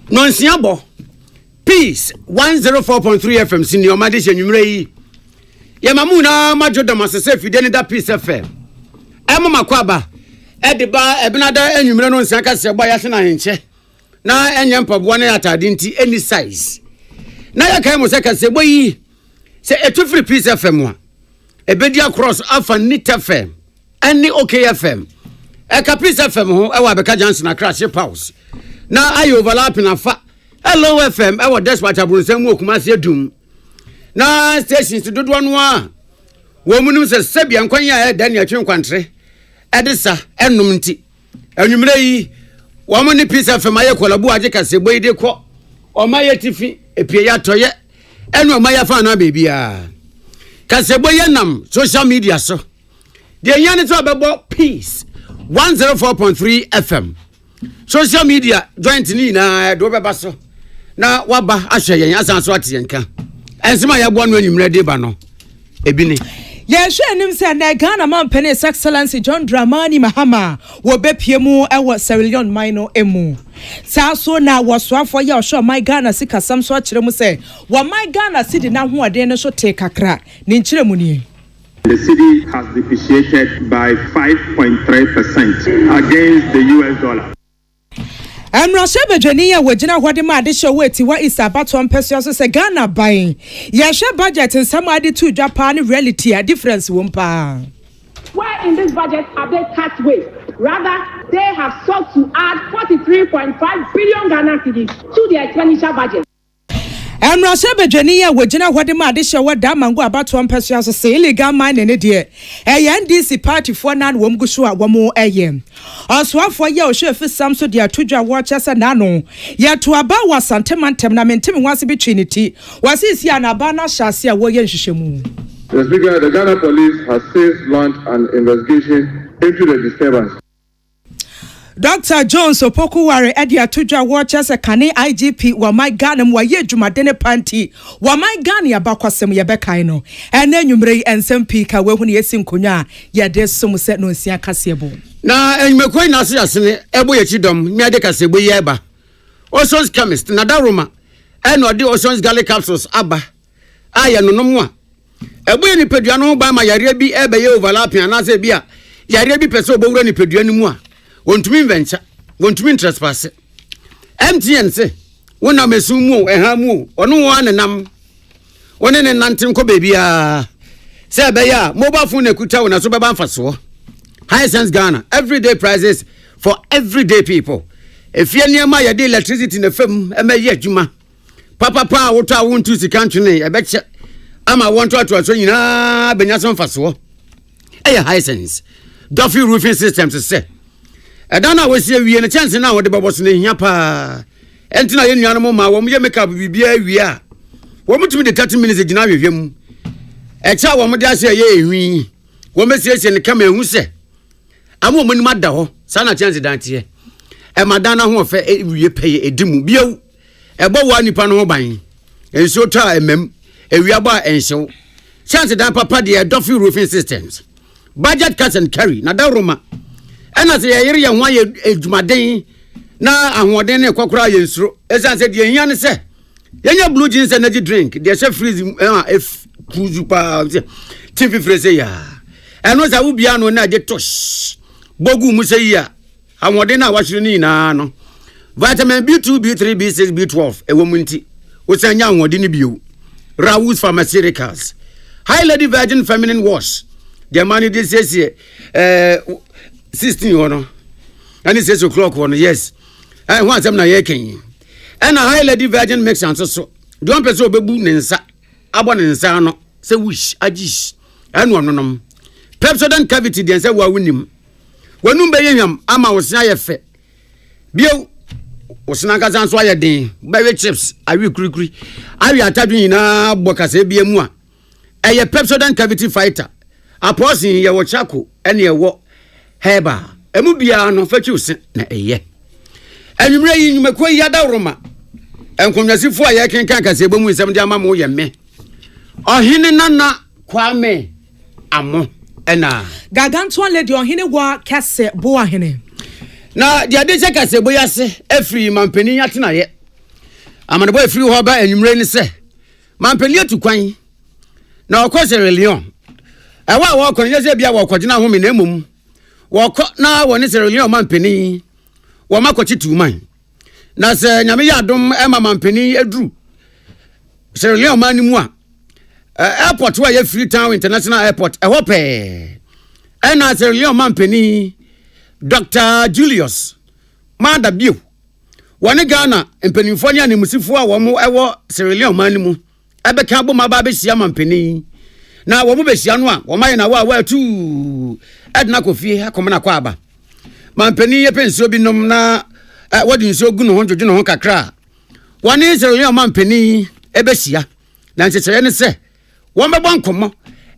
Nonsiabo Peace 104.3 FM senior madisha nyumre yi. Ya mamuna majoda masese fide da Peace FM. Ema makwaba ediba ebinada enyumre no nsia kase gba ya se na henche. Na enye mpaboa na atade nti any size. Na ya kai mo se kase gbo yi. Se etufri Peace FM wa. Ebedi across afa Nit FM. Any OK FM. Eka Peace FM ho ewa beka Johnson crash pause. Na ayi overlapping afa Hello FM ewa dispatch abunsem wo Kumasi adum. Na stations dodo no a wo munum se sebia nkwanya e Daniel Twinkwantre edisa enum nti anwumre yi wo mo ni Peace FM aye kolabu age kase boy de ko o ma ye tifi epie ya toye enu o ma ya fa na bebia kase boy nam social media so de yan to bebo Peace 104.3 FM social media joint ni na do beba so na waba ahye yen asan so atiyenka ensema ya bo no anwumre de ba no ebini ye hwe nim se na Ghana man penny excellency John Dramani Mahama wo bepie mu ewo Sierra Mino emu sa so na wosoafo ya osho my Ghana sika sam so akire mu se wo my Ghana city na ho ode ne so te kakra ni nkire mu ni. The city has depreciated by 5.3% against the US dollar. Amrashe bedwaniya wagina hwade ma ade show eti wa isabato mpesua so se Ghana ban ye hwe budget nsam ade to Japan reality a difference wompa. Where in this budget have they cut waste? Rather, they have sought to add 43.5 billion Ghana cedis to their expenditure budget. Amrashe bedwaniya wagina hwade ma ade show da mango abato mpesua so se illegal mine ne de NDC party for nan wom guso a womo eye oswafo ye ohwe fisam so de atodwa wo chese nano ye to aba wasantemantem na mentem wase betwinity wasisi anaba na hyase a wo ye nhwehwemu. The Speaker, the Ghana police has since launched an investigation into the disturbance. Dr. Jones Opokuware edi atudwa watcha se kane IGP wa my Ghana mu ye dwumadene panti wa my Ghana ya bakwasem ye bekan no ene nwumre ensem pika we hu ne yesi nkonya ye de som se no nsia kasebo na enwekoi na se asene ebo ye chidom nya de kasebo ye ba Ocean's chemist na daroma eno de Ocean's garlic capsules aba aye nonom a ebo ye ni pedua no ba ma yare bi ebe ye overlapping anase bi a yare bi pese obowura ni pedua ni mu a wontumi venture wontumi trespass MTN say wona mesumu ehamu ono wo anenam wone ne nantin ko bebia say be ya mobile phone ekuta wona so beba mfaso high sense Ghana everyday prices for everyday people efie niam ya de electricity na fam emaye adwuma papa wo to a wontu sika ntwene e beche ama wonto ato nyina benya so mfaso high sense Duffy roofing systems say Edana we see wie ne chance na wo de bobos ne hia pa entina ye nuano mo ma wo ye make up bibia wie a wo mutumi de 30 minutes gina hwehwem e cha wo mo de ase ye ehwi wo mesiesie ne kama ehu se amo mo ni mada ho sa na chance dante e madana ho fe wie peye edimu biu e bo wa nipa no ho ban enso ta emem ewi aba enhyew chance dan papa de Duffy roofing systems budget cut and carry na da roma ena se yere ye ho ye edwumaden na ahoden ne kwakora ye nsuro esan se de hia ne se yenya blue jeans energy drink de she freeze cruise pa TV freeze ya eno za ubia no na je tosh bogu mu se ya ahoden na wahwere ni na no vitamin B2 B3 B6 B12 ewo mu nti osanya ahoden ni bio Rawus Pharmaceuticals High Lady Virgin Feminine Wash the money this is 16 ono and it 6 o'clock one yes I want them na yeken and a High Lady Virgin mix and so don't person obebu ne nsa abo ne nsa no say wish agish and one nom Pepsodent cavity den say wa wunim wanum be yam ama wo sia ye fe bio wo sina ka san so aye den baby chips awi kurikuri awi atadun na bokase bia mu a eye Pepsodent cavity fighter aposin ye wo chako ene ye wo heba emu bia no fachiusi na eye anwumre yi nyumako yi adawroma enkonwasifo a ye kenkan kasebo mu nsem de amamo ye me ohene nana kwame amo ena gaganto lady ohene wa kase bo ahene na dia de se kasebo yase afri mampani atena ye amane boy free ho ba enwumre ni se mampani atukwan na okose religion ewa wo kon yese bia wo kogina ho me na emom wo ko na wo ni religion mampani wo makochi tuman na se nyame ya dom ema mampani eduru religion man ni mu a airport wa ye Freetown International Airport e ho pe ena religion mampani Dr. Julius Mada Bio wone Ghana empanimfo nya nemusifo a wo mo ewo Sierra man ni mu ebeka bo ma ba be hia mampani na wo mo be hia no a wo maye na wa tu edna kofie akoma na kwa aba mampani ye pensio bi nom na wodi nso gu no ho dwodwo no ho kakra wone Sierra mampani ebe hia na nchechere ne se wo mebɔ nkomo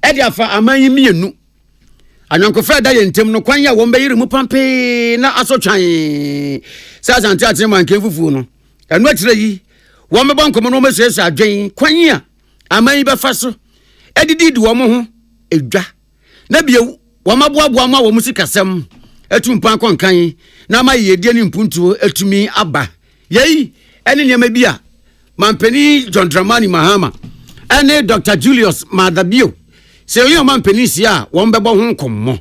e dia fa amanyi mienu anyankofa da ye ntem no kwan ya wo mbayire mu pampe na asotwan sa sante ate man kefufu no enu akire yi wo mebɔ nkomo no mesese adwen kwan ya amanyi befa so edidi di wo mo ho edwa na bie wo maboaboa ma wo musikasem etumpan konkan na ma yedie ni mpuntuo etumi aba yei ene nyema bi a mampani John Dramani Mahama ene Dr. Julius Madabio Sierra mampani sia wo mbebo ho nkommo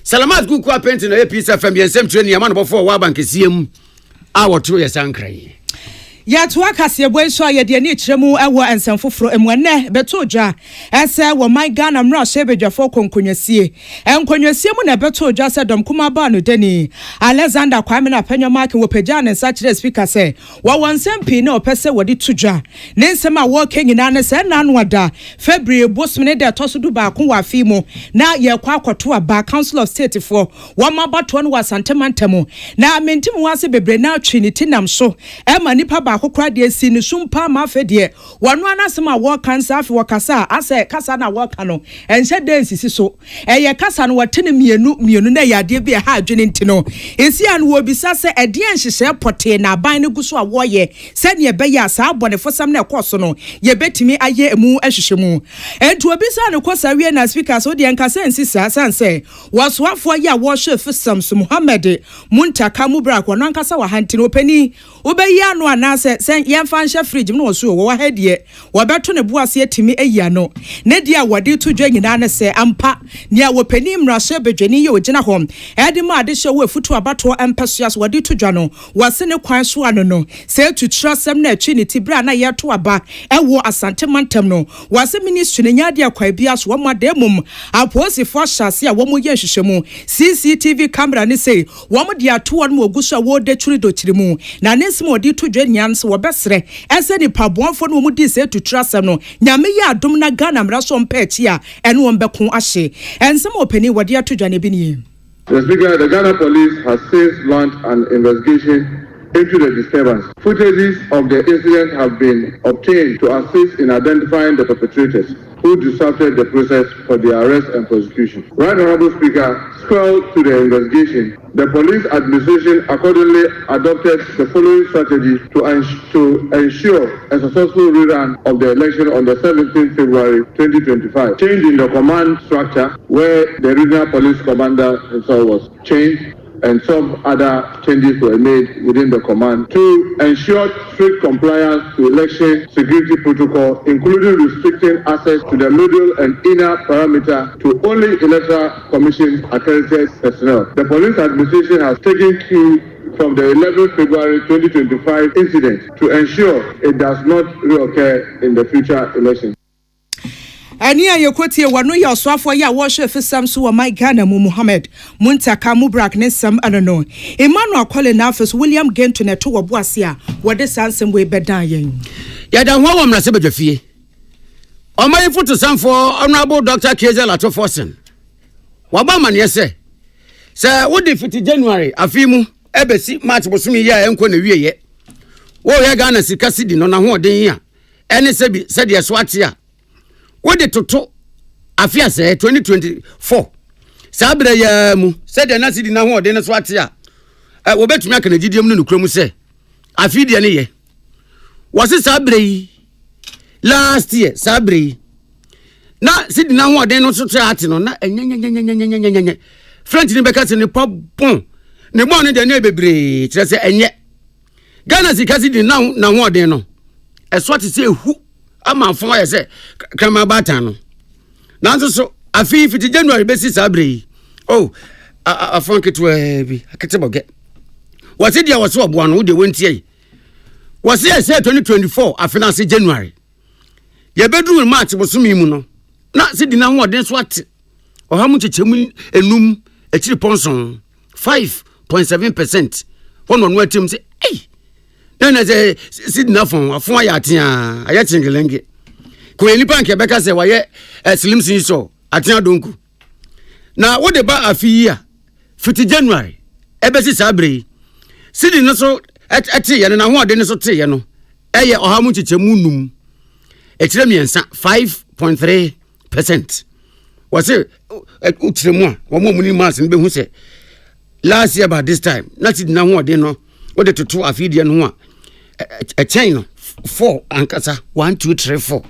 Salamat kuku apenti na Peace FM yensem treni ya manobofo wa bankesiem a woto yesankrai ya to akase boy so ya de ni kiremu ewo ensem foforo emwane beto dwa ese wo man Ghana mra shebedwafo konkonyasie enkonyasie mu na beto dwa se dom kuma ba no dani Alexander Kwame na panyo mark wo pagya ne sa kire speaker se wo wonsem pi na opese wodi tudwa ne nsem a wo kenyina ne se na no ada February bosmene de to so du ba ko wa fi mu na ye kwa akoto aba Council of State for wo mabato no wasantemantemu na mentim wase bebre na trinity nam so ema nipa ba akokra de si ni sumpa ma fedie wonu anasema wo kansa afi wakasa ase kasa na wo kano enhye dance si so eye kasa no watene mienu na yade bi ha adwene ntino esi an wo bisa se ede enhyehye pote na ban ne guso a wo ye se ne be ya sa abone fosam na ekoso no ye betimi aye emu ahwehwe mu entu obisa ne kosa wie na speaker so de enkasa ensi sa sanse wasoafo ya wo hwe Fiscal Muhammad Muntaka Mubrak wono ankasa wa hantino pani obeyi anu anase sen yemfa nhye fridge no so wo ha de wo beto ne buase atimi eyi no ne dia wode to dwa nyina ne se ampa ne a wo pani mrase bedwani ye ogina ho e de ma ade hye wo afutu abato empasuas wode to dwa no wase ne kwan so ano no se tutrasem na atwi ne tibra na ye to aba e wo asante mantam no wase ministry ne nya de akwa bia so wo mademum aposi fo hyase a wo mo ye hwehwemu CCTV camera ne se wo mo de ato won mo oguso wo de twiri do tirimu na ne nsem wode to dwa nyanse wo besre ese ni paboanfo no mu di se tutrasem no nyame ya adom na Ghana mra so mpachi a ene wo mbeko ahye ensem opani wode ato dwa ne bi ni. The Speaker, the Ghana police has since launched an investigation into the disturbance. Footages of the incident have been obtained to assist in identifying the perpetrators who disrupted the process for the arrest and prosecution. Right Honorable Speaker, spurred to the investigation, the police administration accordingly adopted the following strategy to ensure a successful rerun of the election on the 17th February 2025. Change in the command structure where the regional police commander himself was changed and some other changes were made within the command to ensure strict compliance to election security protocol, including restricting access to the middle and inner perimeter to only electoral commission accredited personnel. The police administration has taken cue from the 11th February 2025 incident to ensure it does not reoccur in the future elections. Ani ayekotie wanu ya oswafo ya wo hwe Fiscal so wa my Ghana mu Muhammad Muntaka Mubrak ne sam anono Emmanuel Kole na afes William Gento ne to wo boase a wo de sansem we bedan yen ya da ho wo mrase bedwafie o mai foto sanfo honorable Dr. Keze Lato Forsen wa ba mane se wo de fiti January afimu ebesi March bosumi ya enko na wieye wo ya Ghana sika sidi no na ho den ya ene sebi se de swate a wo de toto afia se 2024 sabra ya mu se de na sidi na ho de ne swate a wo betumi aka na gidiem no nukrom se afi de ne ye wo se sabra yi last year sabra yi na sidi na ho de no so ate no na enyenyenyenyenyenyenyenyenye French ni beka se ne pabon ne mo ne de ne bebre kire se enye Ghana sika sidi na ho de no ɛso te sɛ ehu ama afɔn ayɛ sɛ krama batan no nanso so afi fiti January besi saa bere yi oh afɔn ketewa bi akete bɔgɛ wɔsi deɛ wɔso ɔboa no de wɔntie yi wɔsi ɛsɛ 2024 afina se January yɛbɛduru March bosome mu no na sidi na ho ɔden so ate ɔhamu kyekyemu enum akyiri ponson 5.7% wɔn no atim sɛ ei na sɛ sidi na fon afon ayɛ atea ayɛ chingelenge ko nipa nke bɛka sɛ wɔyɛ slim sin so atea donku na wo de ba afi yi a fiti January ɛbɛsi saa bere sidi no so ɛte yɛ na ho ɔden so te yɛ no ɛyɛ ɔhamu kyekyemu num ɛkyerɛ miɛnsa 5.3%. wɔse utremu a wɔn mu ni mass no bɛhu sɛ last year by this time na sidi na ho ɔden no wo de toto afidie no ho a chain no 4 ankasa 1 2 3 4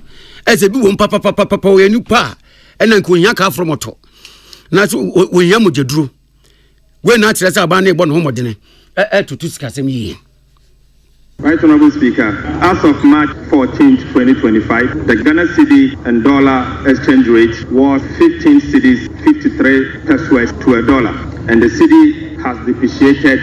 ese bi won papa we nipa ena nko nya ka from oto na so wo nya mojeduro we na kire say aba na ebo no ho modene tutu sikasem yi. Right, Honorable Speaker, as of March 14, 2025, the Ghana cedi and dollar exchange rate was 15 cedis 53 pesos to a dollar, and the cedi has depreciated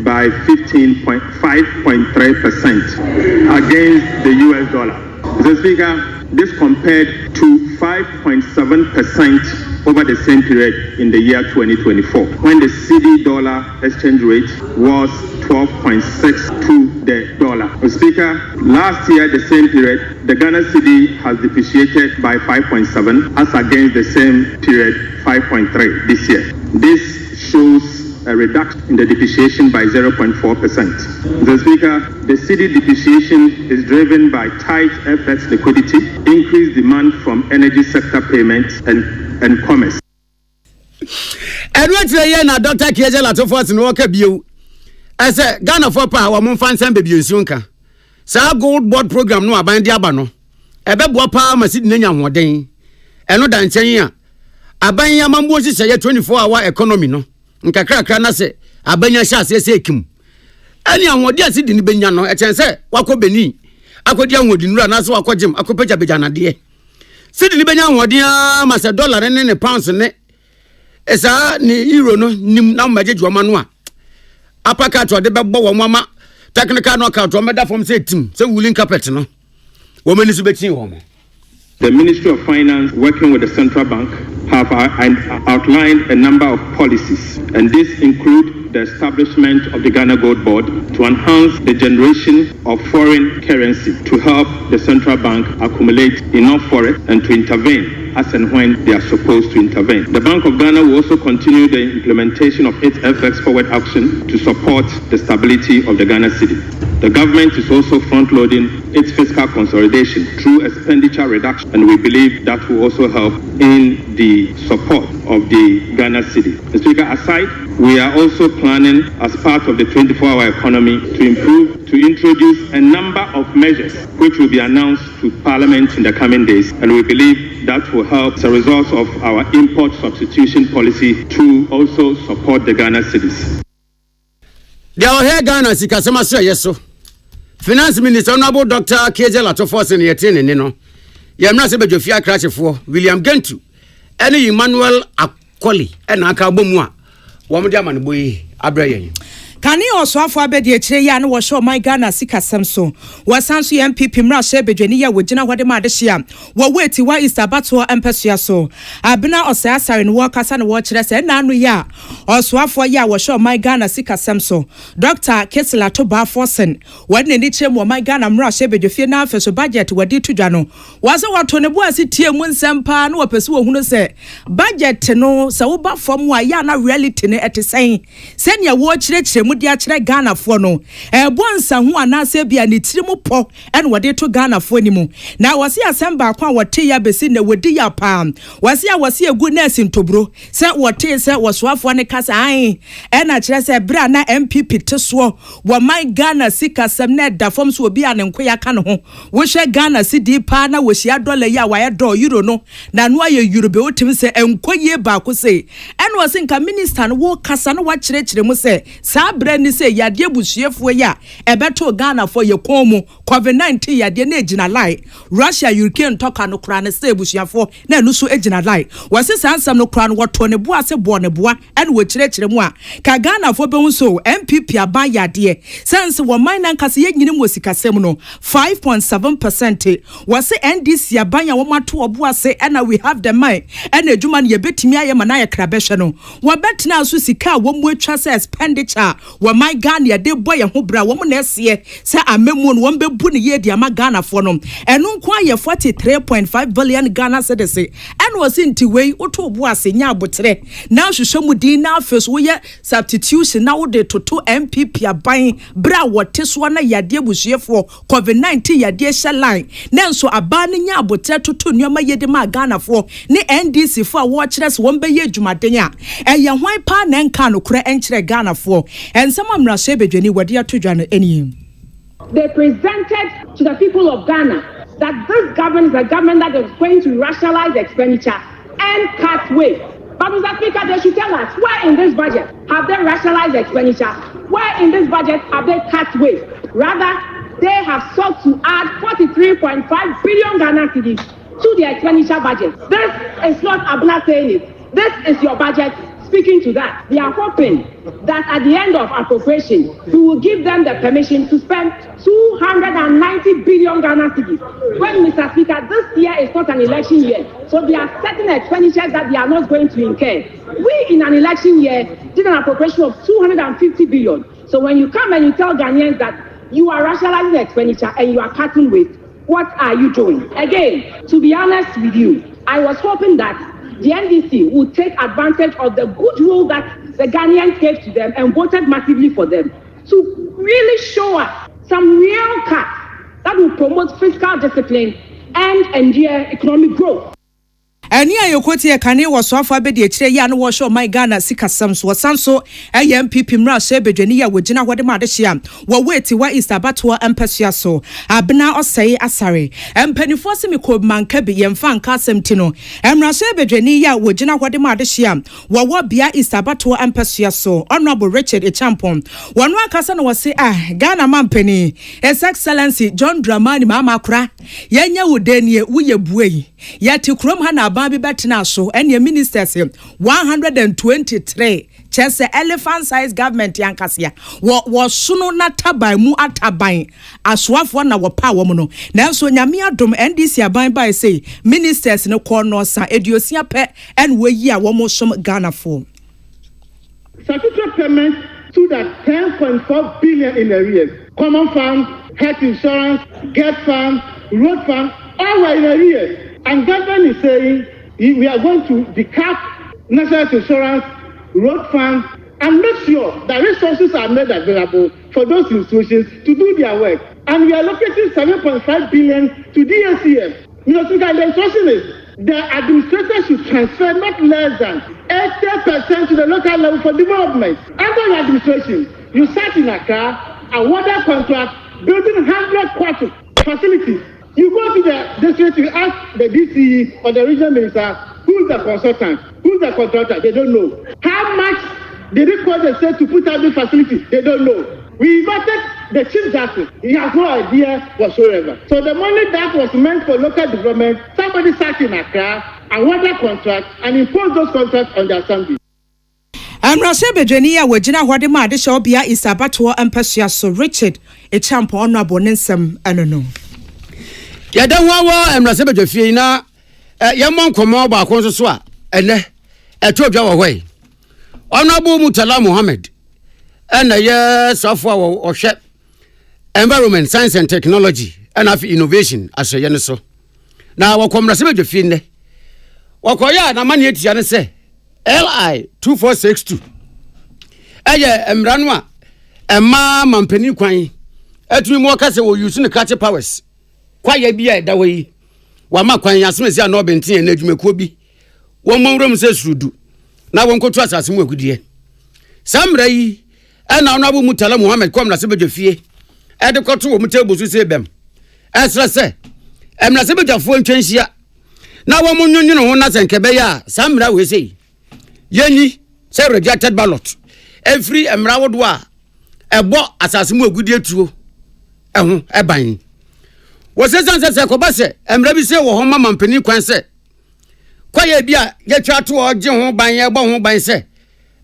by 5.3% against the US dollar. Mr. Speaker, this compared to 5.7% over the same period in the year 2024, when the cedi dollar exchange rate was 12.6 to the dollar. Mr. Speaker, last year, the same period, the Ghana cedi has depreciated by 5.7 as against the same period 5.3 this year. This shows a reduction in the depreciation by 0.4%. Mr. Speaker, the cedi depreciation is driven by tight FX liquidity, increased demand from energy sector payments and commerce. And what you na Dr. Kiezela to force no work bio. I said Ghana for power mon fan san baby nsunka. Sa gold board program no aban dia ba no. Ebe bo pa ma sidi nya hoden. Eno da nchen a aban ya mambo si sey 24-hour economy no. Nkakrakra na se abanya sha se ekim. Ani ahode asidi ni benya no echen se wakọ beni. Akodi ahodi nura na so wakọjem akọpeja beja na de. Sidi ni benya ahode a ma se dollar ne pounds ne. Esa ni euro no nim na majeju oma no a. Apaka to de bebo wo mama technical knockout o meda from say team say wooling carpet no. Wo mani so betin wo mo. The Ministry of Finance, working with the Central Bank, have outlined a number of policies, and these include the establishment of the Ghana Gold Board to enhance the generation of foreign currency to help the Central Bank accumulate enough forex and to intervene as and when they are supposed to intervene. The Bank of Ghana will also continue the implementation of its FX forward action to support the stability of the Ghana cedi. The government is also front-loading its fiscal consolidation through expenditure reduction, and we believe that will also help in the support of the Ghana cedi. Mr. Speaker, aside, we are also planning, as part of the 24-hour economy, to introduce a number of measures which will be announced to Parliament in the coming days, and we believe that will help as a result of our import substitution policy to also support the Ghana cedis. There are here Ghana sikasema so yeso. Finance Minister Honorable Dr. Kiezela to force in yetine ne no. Yemna se bedwofia krachefo William Gentu ene Emmanuel Akoli ena aka bomu a wo mo de amane boyi abrayen. Kani oswafo abedi ekire ya na wo show my Ghana sikasem so wasanso MPP mra she bedwani ya wogina hwade ma de hia wo weti wa Easter bato empesua so abena osasare no wo kasa na wo kire se na anu ya oswafo ya wo show my Ghana sikasem so Dr. Kesela to ba forsen wadne ni chemu my Ghana mra she bedwafie na afeso budget wadi tudwa no waso wato ne bo asitie mu nsempa na wopese wo hunu se budget no se wo ba fom wa ya na reality ne etesen senya wo kire mudi akire Ghana fo no bonsa ho anase bia ne tirimu po ene wode to Ghana fo ni mu na wase asemba kwa wote ya besi na wodi ya pa wase egu na asintobro se wote se wosoafo ne kasa ai ena kire se bra na MPP teso wo my Ghana sikasem na da fom so obi ane nkoya ka ne ho wo hwe Ghana cedi pa na wo hia dollar ya wa do euro no na no aye euro be wotim se enkoye ba ko se ene wase nka minister no wo kasa no wa kire mu se sa brand ni say yade busuefo ya ebeto Ghana for ye komu COVID-19 yade na ejina lie Russia Ukraine toka no kra ne say busuafo na enu so ejina lie wase sansam no kra no woto ne boa se bo ne boa ene wo kirekire mu a ka Ghana fo be so MPP aban yade sense wo man nan kase ye nyini mo sikasem no 5.7% wase NDC aban ya wo mato oboa se ena we have the mind ena ejuma ne ye betimi aye mana ye krabehwe no wo betina so sika wo mu atwa se expenditure wo man Ghana de boy ho bra wo na ese se amemu no wo be bu ne ye di ama Ghana fo no eno nko aye 43.5 billion Ghana cedis ena wase ntiwei oto oboa se nya abotre na hwehwe mu din na afes wo ye substitution na wo de toto MPP aban bra wote so na yade busuefo COVID-19 yade hyeline nenso aban nya abotre toto nneoma yede ma Ghana fo ne NDC fo a wo kire se wo be ye dwumaden a eye hwan pa na nka no kure enkire Ghana fo ensem amra so bedwani wade atodwa no eni. They presented to the people of Ghana that this government is a government that is going to rationalize expenditure and cut waste. But Mr. Speaker, they should tell us where in this budget have they rationalized expenditure? Where in this budget have they cut waste? Rather, they have sought to add 43.5 billion Ghana cedis to the expenditure budget. This is not Abna saying it. This is your budget speaking to that. They are hoping that at the end of appropriation, we will give them the permission to spend 290 billion Ghana cedis. When, Mr. Speaker, this year is not an election year, so there are certain expenditures that they are not going to incur. We, in an election year, did an appropriation of 250 billion. So when you come and you tell Ghanaians that you are rationalizing expenditure and you are cutting waste, what are you doing? Again, to be honest with you, I was hoping that the NDC would take advantage of the goodwill that the Ghanaians gave to them and voted massively for them to really show us some real cuts that will promote fiscal discipline and endure economic growth. Eni ayokoti e kane wo so afa be de kire ya no wo show my Ghana sikasam so sanso MPP mra so bedwani ya wogina hode ma de hia wo wait wa East abato empesua so abna osei asare empanifo se me ko manka bi yemfa nka asem ti no emra so bedwani ya wogina hode ma de hia wo bia East abato empesua so honorable Richard Echampon wono akasa no wo se Ghana mampani His Excellency John Dramani mama kura yenya wodenie wo ye buei yati krom ha na bi betina so ene ministers 123 chese elephant size government yankasia wo sunu na taban mu ataban asoafo na wo pa wo mu no nanso nyame adom NDC aban bai say ministers ne ko no sa eduosia pe en wo yi a wo mo som Ghana fo statutory payment to that 10.4 billion in arrears. Common fund, health insurance, get fund, road fund, all were in arrears. And government is saying we are going to decap national insurance, road fund, and make sure that resources are made available for those institutions to do their work. And we are allocating 7.5 billion to DACF. The instruction is the administrators should transfer not less than 80% to the local level for development. Under the administration, you sat in Accra, awarded contract, building 100 quarter facilities. You go to the district, you ask the DCE or the regional minister, who's the consultant, who's the contractor, they don't know. How much did it cost the state to put out the facility? They don't know. We invited the chief justice. He has no idea whatsoever. So the money that was meant for local development, somebody sat in Accra, awarded contract, and imposed those contracts on the assembly. Amrase bedwani ya wagina hwade ma de show bia isabato empesua so Richard Echampo honorable nsem anono. Ya dan wawo amrase bedwafie na yemon komo ba kon so a ene etodwa wo hwe. Honorable Mutala Mohammed and ye software or shep environment, science and technology and of innovation as a yeneso. Now what come rasebe de ne. Wakoya na mani eti ane se LI 2462. Eye emranwa emma mampeni kwan etumi mo kase wo use ne catch powers. Kwaye bia da we wa ma kwan asemesi a no benten na adwumekuo bi. Wo monwrom se surudu. Na won kotu asase mu agudie. Samra yi ana Honorable Mutala Mohammed kom na sebedwafie. E de kotu wo mutable so se bem. Esra se emna sebedwafo ntwenhia. Na wo munyunyu ho na senkebe ya samra we sei. Yeni se rejected ballot. Every emra wodo a ebo asase mu agudie tuo eho eban wo se sanse ko ba se emra bi se wo ho mama mpani kwan se kwaye bia ye twa to oje ho ban ye bo ho ban se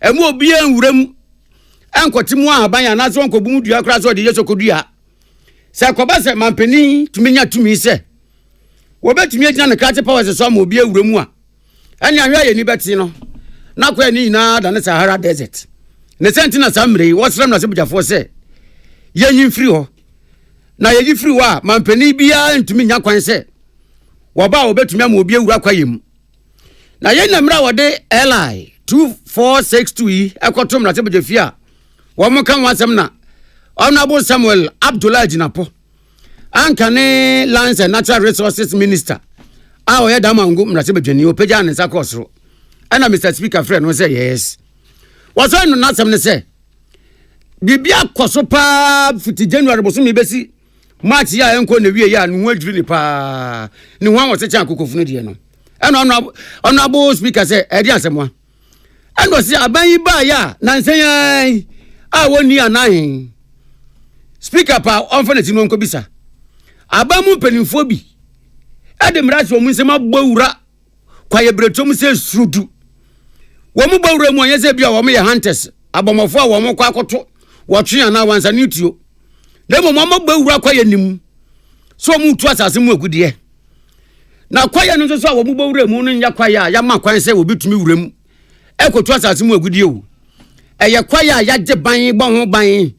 emu obi enwuram enkoti mu aban ya na so nkobu mu dua kra so de yeso kodua se ko ba se mampani tumi nya tumi se wo betumi agina ne krate power se so ma obi enwuram a anya hwa ye ni beti no na kwa ni na da ne Sahara desert ne sentina samre wo sram na se bujafo se ye nyin free ho na ye gi free wa mampani bia ntumi nya kwan se wo ba wo betumi ama obi enwura kwa yem na ye na mra wo de li 2462 yi ekotom na se bujafia wo mo kan wasem na Honorable Samuel Abdullah Jinapo Ankane Lands and Natural Resources Minister a oya da mangu mra se bedwani opeja ne sakosro ana Mr Speaker friend no say yes waso no nasem ne say bibia koso pa fiti January boso mi besi March ya enko na wie ya no adwiri ni pa ni ho wo se chan kokofunu de no ana Honorable Speaker say e di asemwa ando si aban yi ba ya na nsen woni anahin Speaker pa onfane ti no nko bisa abamu penifo bi ademra so mu nsema gbawura kwaye bretom se surudu wo mu gbawura mu anya se bia wo me hunters abomofo a wo mu kwa akoto wo twe ana wansa nituo demo mo gbawura kwaye nim so mu tu asase mu agudie na kwaye no so wo mu gbawura mu no nya kwaye ya ma kwan se wo bitumi wura mu ekotu asase mu agudie o eye kwaye ya je ban gbon ho ban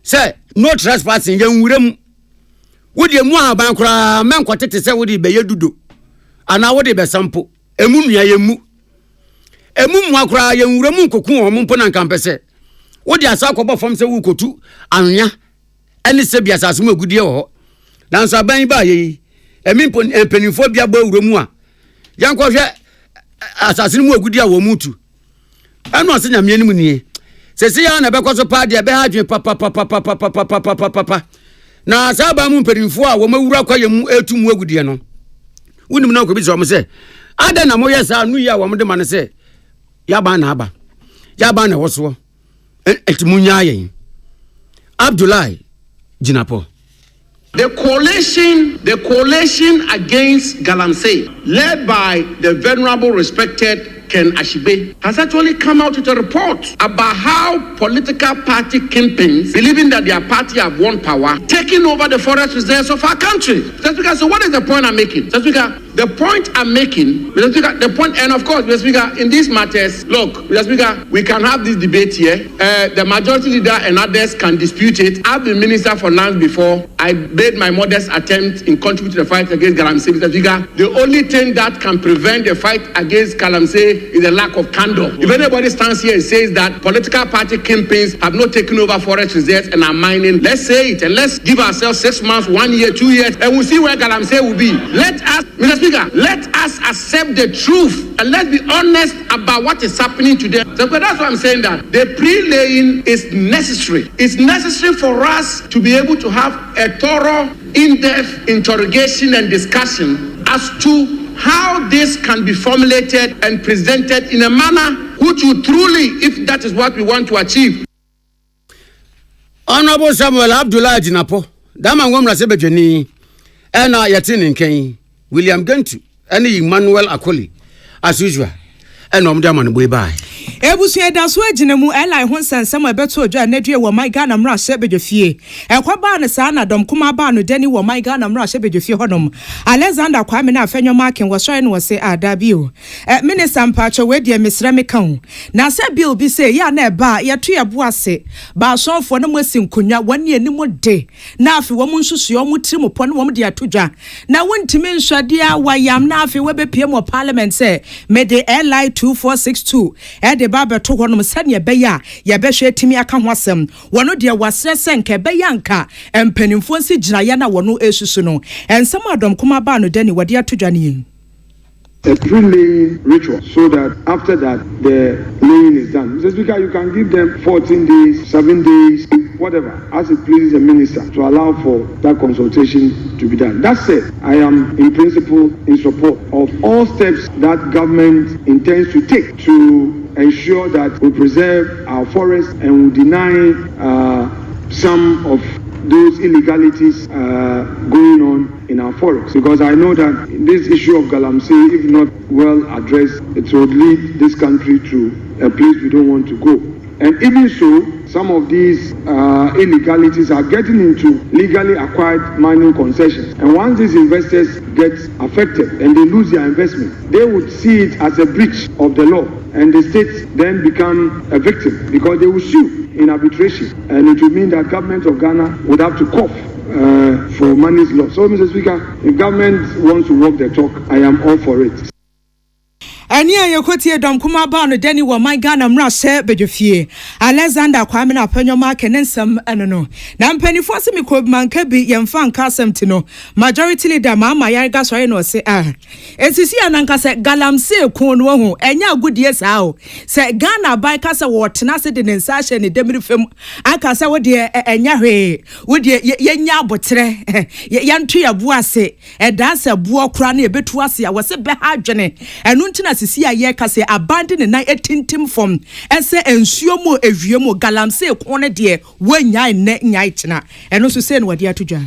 se no trespassing ye nwura mu wodi mu aban kura menkotete se wodi be yedudo ana wodi be sampo emu nua yemu mu akura ye nwura mu nkoku wo mu mpo na nkampese wodi asa akobọ fam se wu kotu anwea ene se bia asase mu agudie wo dan so aban ba ye emimpo penifo bia ba wura mu a yankọhwe asase mu agudie wo mutu eno ase nyame anim nie sese ya na bekoso pa de be hadwe papa na saba mu mperinfo a wo mawura kwaye mu etumu agudie no wunim na ko bi so mo se ada na mo yesa anu ya wo mo de man se ya ba na aba ya ba na woso etimunya yen Abdullah Jinapo. The coalition against Galamsey, led by the venerable respected Ken Ashibe, has actually come out with a report about how political party kingpins, believing that their party have won power, taking over the forest reserves of our country. Mr. Speaker, so what is the point I'm making? Mr. Speaker, the point I'm making, Mr. Speaker, the point, and of course, Mr. Speaker, in these matters, look, Mr. Speaker, we can have this debate here. The majority leader and others can dispute it. I've been Minister for Lands before. I made my modest attempt in contributing to the fight against Galamsey. Mr. Speaker, the only thing that can prevent the fight against Galamsey is a lack of candor. If anybody stands here and says that political party kingpins have not taken over forest reserves and are mining, let's say it and let's give ourselves 6 months, 1 year, 2 years, and we'll see where Galamsey will be. Let us, Mr. Speaker, let us accept the truth and let's be honest about what is happening today. So that's why I'm saying that the pre-laying is necessary. It's necessary for us to be able to have a thorough, in-depth interrogation and discussion as to how this can be formulated and presented in a manner which will truly, if that is what we want to achieve. Honorable Samuel Abdullah Jinapo, Dama Ngomra Sebejeni, Ena Yatin Ken, William Gentu, and Emmanuel Akoli, as usual, and Omdaman Bye. Ebusia da so agina mu airline ho sansam abeto odwa anadue wo my Ghana mra sebedwefie ekwaba ne sa na dom kuma ba no dani wo my Ghana mra sebedwefie honom Alexander Kwame na afenyo marking wo sori no se adabio minister mpacho we de mesra mekan na se bill bi se ya na eba ya to yebo ase ba sonfo no mosi nkonya wani ani mo de na afi wo mu nsusu mo tiri mo pon wo de atodwa na wontimi nswade a wayam na afi we bepie mo parliament se me de airline 2462 de baba to honom sane beya ya behwe timi aka ho asem wono de wasrese nke beya nka empanimfo nsi gina ya na wono esusu no ensem adom kuma ba no dani wade atodwane a pre-laying ritual so that after that the laying is done. Mr. Speaker, you can give them 14 days, 7 days, whatever, as it pleases the minister to allow for that consultation to be done. That said, I am in principle in support of all steps that government intends to take to ensure that we preserve our forests and we deny some of those illegalities going on in our forests. Because I know that this issue of galamsey, if not well addressed, it will lead this country to a place we don't want to go. And even so, some of these illegalities are getting into legally acquired mining concessions. And once these investors get affected and they lose their investment, they would see it as a breach of the law. And the state then become a victim because they will sue in arbitration. And it will mean that government of Ghana would have to cough for money's loss. So, Mr. Speaker, if government wants to walk the talk, I am all for it. Ani ayokotie dom kuma ba no dani wo my Ghana mra se bedwefie Alexander Kwame na panyoma kenensam eno na mpanifo se mikomanka bi yemfa nka asem no majority leader mama yarga sori no se ensisi ananka se galamse kun no hu enya agudie saa o se Ghana bai ka se wo tena se de nensa hye ne demiri fam aka se wo de enya hwe wo de yenya abotre yantu ya buase eda se buo kra na ebetu ase a wo se be ha adwene enu ntina sisi aye kase abandon na etintim from ese ensuo mo ewie mo galamse kone de wanya ne nyai china eno so say no wade atodwa.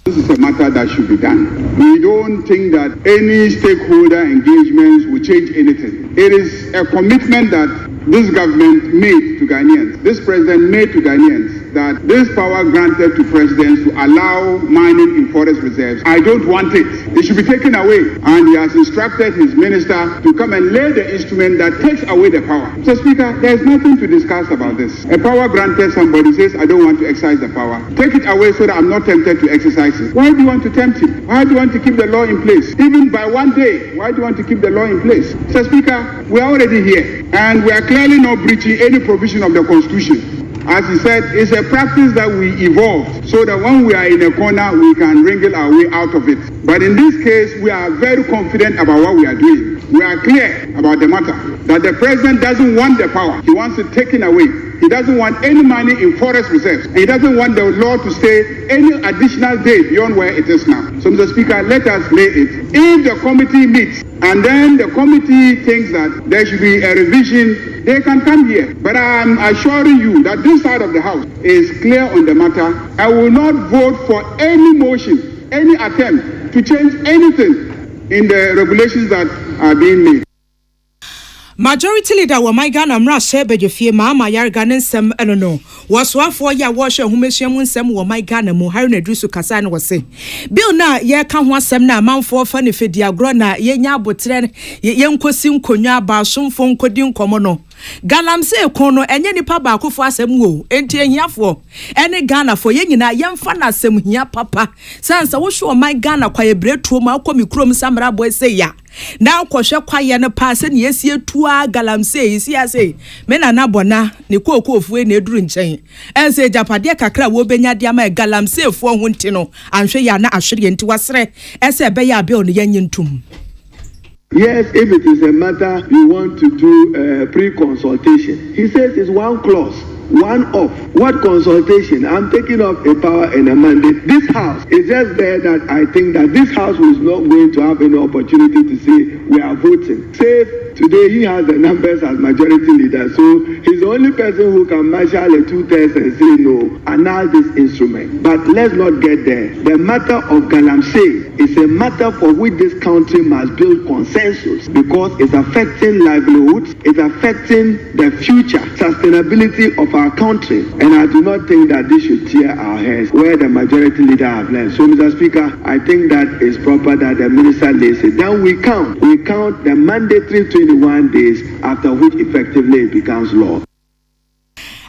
This is a matter that should be done. We don't think that any stakeholder engagements will change anything. It is a commitment that this government made to Ghanaians, this president made to Ghanaians, that this power granted to presidents to allow mining in forest reserves, I don't want it. It should be taken away. And he has instructed his minister to come and lay the instrument that takes away the power. So, Speaker, there is nothing to discuss about this. A power granted, somebody says, I don't want to exercise the power. Take it away so that I'm not tempted to exercise it. Why do you want to tempt him? Why do you want to keep the law in place? Even by one day, why do you want to keep the law in place? So, Speaker, we are already here, and we are clearly not breaching any provision of the Constitution. As he said, it's a practice that we evolved so that when we are in a corner, we can wriggle our way out of it. But in this case, we are very confident about what we are doing. We are clear about the matter, that the president doesn't want the power. He wants it taken away. He doesn't want any money in forest reserves. He doesn't want the law to stay any additional day beyond where it is now. So, Mr. Speaker, let us lay it. If the committee meets and then the committee thinks that there should be a revision, they can come here. But I am assuring you that this side of the House is clear on the matter. I will not vote for any motion, any attempt to change anything in the regulations that are being made. Majority leader wa my Ghana mra shebe jefie mama yarga nsem enono waswafo ya woshe humehia mu nsem wa my Ghana mu haru na drusu kasa na wose bill na ye ka ho asem na amanfo fa ne fedi agro na ye nya abotre ye nkosi nkonwa ba somfo nkodi nkomo no galamse kono enye nipa ba akofo asem wo enti ehiafo ene Ghana fo ye nyina ye mfa na asem hia papa sansa wo hwe my Ghana kwa ye bretuo ma akomi krom samra boy say ya na kwhwe kwaye ne pa se ne yesie tua galamse yisi ase me na nabona ne kokofu na eduru nchen ense japade kakra wo benya dia ma galamse fo ho nti no anhwe ya na ahwere nti wasre ese be ya be on ye nyintum. Yes, if it is a matter you want to do pre-consultation. He says it's one clause, one off. What consultation? I'm taking off a power and a mandate. This house is just there that I think that this house was not going to have any opportunity to say we are voting. Say today he has the numbers as majority leader, so he's the only person who can marshal a 2/3 and say no, annul this instrument. But let's not get there. The matter of galamsey is a matter for which this country must build consensus because it's affecting livelihoods, it's affecting the future sustainability of our country. And I do not think that this should tear our heads where the majority leader have left. So, Mr. Speaker, I think that it's proper that the minister lays it. Then we count the mandatory 21 days after which effectively it becomes law.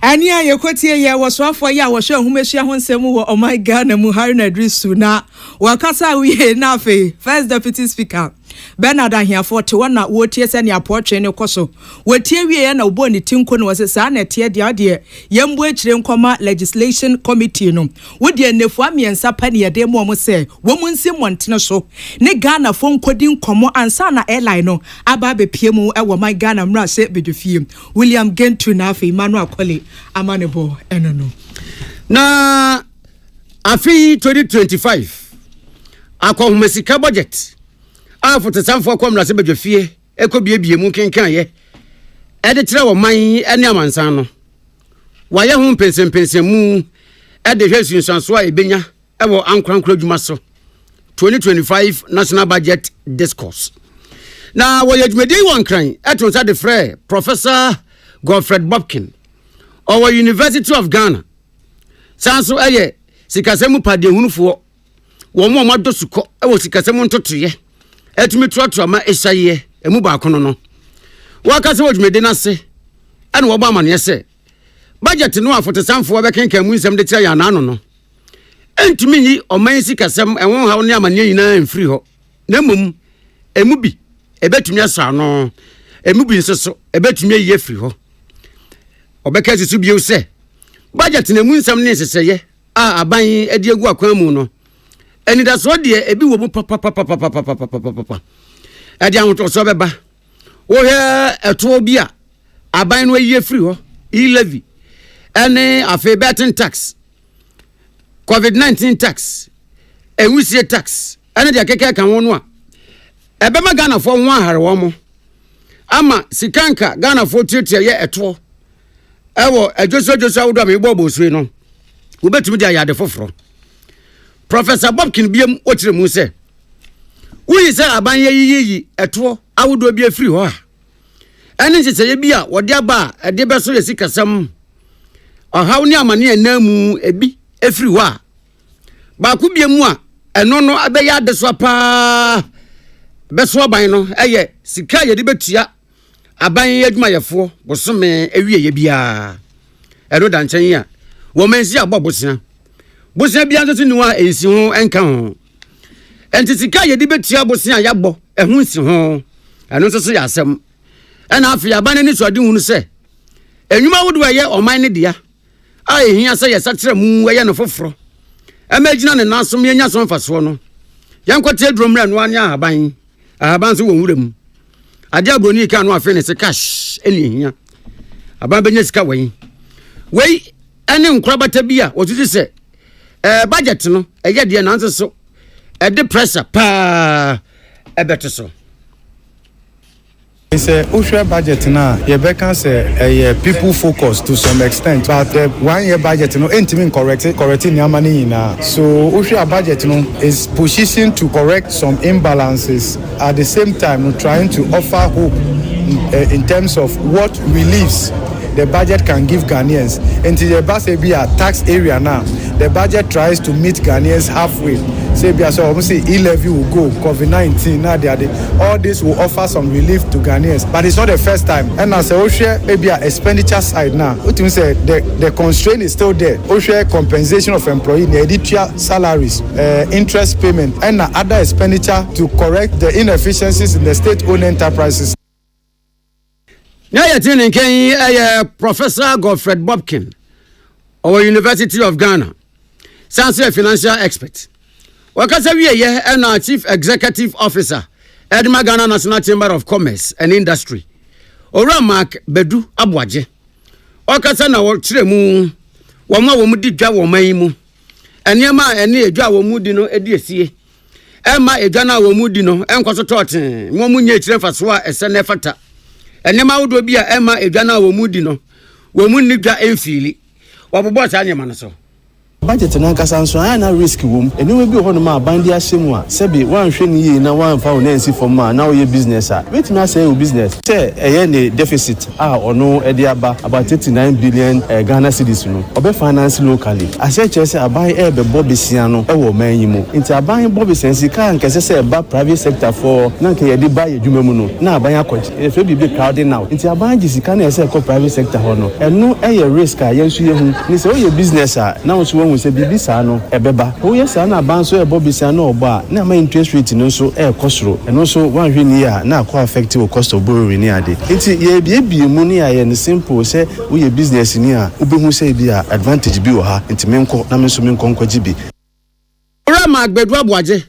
Ania yekotie ye waswafo ya wo hwe humehia ho nsem wo my Ghana mu haru na drisu na wakasa wiye na afi first deputy speaker Bernard Ahiafo te wona wo tie se ne apotwe ne koso wotie wiye na obo ne tinko ne wose sa na tie de yembo akire nkoma legislation committee no wo de nefu amiensa pa ne yede mo se wo mu nsi montene so ne Ghana fo nkodi nkomo ansa na airline no aba be pie mu e wo my Ghana mra se bedufie William Gentu na afi Emmanuel Akole amanebo enono na afi 2025 akwahumesika budget after some for come na se bedwafie ekobiebie mu kenkan ye editre wo man ene amansan no waye ho pensempensemu ede hwesunsanso a ebenya ewo ankrankra dwuma so 2025 national budget discourse na wo yedwumedi won kran etonsa de frɛ Professor Godfred Bobkin our University of Ghana sanso eye sikasemu pade hunufo wo mo mado suko ewo sikasemu ntotoye etumi trotro ma ehyaye emu ba kono no wakase wodwumedi na se ene wo ba mane se budget no afotesanfo bekenkan mu nsem de tia ya na no entumi yi oman sikasem enwo hawo ne amane nyina mfiri ho na mum emu bi ebetumi asa no emu bi nsoso ebetumi yi afiri ho obeka sisu bi se budget na mu nsem ne seseye a aban edi egu akwan mu no eni da so de ebi wo mu papa edi anwoto so beba wo he eto bi a aban no yi afiri ho levy ene afi betting tax COVID-19 tax ewusie tax ene de keke kan wonu a ebema Ghana fo ho ahare wo mo ama sikanka Ghana fo tietie ye eto ewo ejoso wodo me bobo sui no wo betumi dia yade foforo Professor Bobkin biem okire mu se wuyi se aban ye yiyi eto awodo bi afiri ho a ene nse ye bi a wode aba ede beso ye sikasam ohaw ni amane enamu ebi efiri ho a ba ku biemu a eno no abeya adeso pa beso ban no eye sika ye de betua aban ye adwuma yefo bosome ewie ye bia eno da nchen a wo mensi abobosia bosia bia nso ni wa ensi ho enka ho enti sika ye de betua bosia yabo ehun si ho eno nso so ya asem ena afi aban ni so ade hunu se enwuma wodo ye oman ne dia a ehia se ye satere mu ye no foforo emagina ne nasom ye nya so mfaso no yankote adromra no anya aban so wonwurem ade abroni ka no afi ne se cash eni ehia aban benya sika wei ene nkrabata bia wotuti se budget no eye de na nso so de pressure pa ebeto so. It's a usual budget now. You can say people focus to some extent, but 1 year budget no ain't even correcting your money now. So usual budget is positioned to correct some imbalances at the same time trying to offer hope in terms of what reliefs the budget can give Ghanaians. Until the bus be a tax area now, the budget tries to meet Ghanaians halfway. Say e-levy will go, COVID-19 now all this will offer some relief to Ghanaians, but it's not the first time. And as a share maybe a expenditure side now, what you say the constraint is still there. Share compensation of employee, the editorial salaries, interest payment, and other expenditure to correct the inefficiencies in the state-owned enterprises. Now you're tuning in Professor Godfred Bobkin, our University of Ghana, sounds a financial expert. Wakasa wiye and our Chief Executive Officer, Edma Ghana National Chamber of Commerce and Industry, Ora Mark Bedu Abwaje. Wakasa na wachire mu, wama wamudi dwa wamaimu, enyema eni edwa wamudi no ediesie. Ema edwa na wamudi no, enkwaso toten, mwamunye chire faswa esene fata. Enyema wudo bia ema edwa na wamudi no, wamuni dwa enfili. Wabobo sa anyema no so. Budget na nkasa nso na risk wom eni bi ho no ma bandi ahyemu a sebi wan hwe ni yi na wan fa na nsi form a na wo ye business a wetimi asay wo business say eye ne deficit ono e de aba about 39 billion Ghana cedis no obe finance locally asay chese aban e be bobesia no e wo man yi mu nti aban bobesia sika nkese say ba private sector for na nke ye de ba ye dwuma mu no na aban akɔgye e fe bi crowding now nti aban gi sika na say ko private sector ho no eno e risk a yensu ye hu ni say wo ye business a na wo so se bibi sa no ebeba wo yes na ban so ebo bisia na obo a na ma interest rate no so e kosoro eno so wan hwe ni a na akọ affect wo cost of borrowing ni ade nti ye bie mu ni a ye ne simple se wo ye business ni a obehu se bi a advantage bi wo ha nti menko na menso nkwaji bi Rama Agbedu Abwaje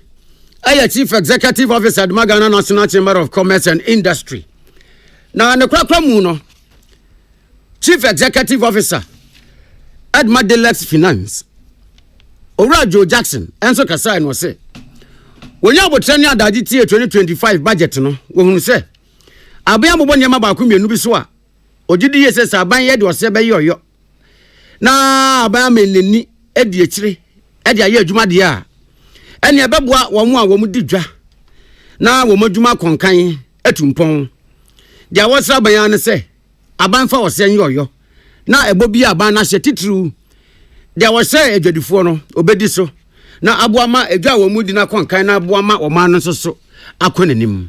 aya Chief Executive Officer at Ghana National Chamber of Commerce and Industry na ne kwakwa mu no Chief Executive Officer at Madelex Finance Ora Joe Jackson enso kasa no se wonya abotrani adaji tie 2025 budget no wo hunu se aban abobɔ nyema ba ko mienu bi so a ogidi yese aban ye de ose be yoyo na aban meleni edi ekire edi aye adwuma de a ene ebeboa wo mu a wo mu didwa na wo madwuma konkan etumpon dia wosra bayan ne se aban fa wose yoyo na ebobi aban na hye titru dia wose edwadifo no obedi so na aboama edwa wo mu di na konkan na aboama o ma no so akonanim.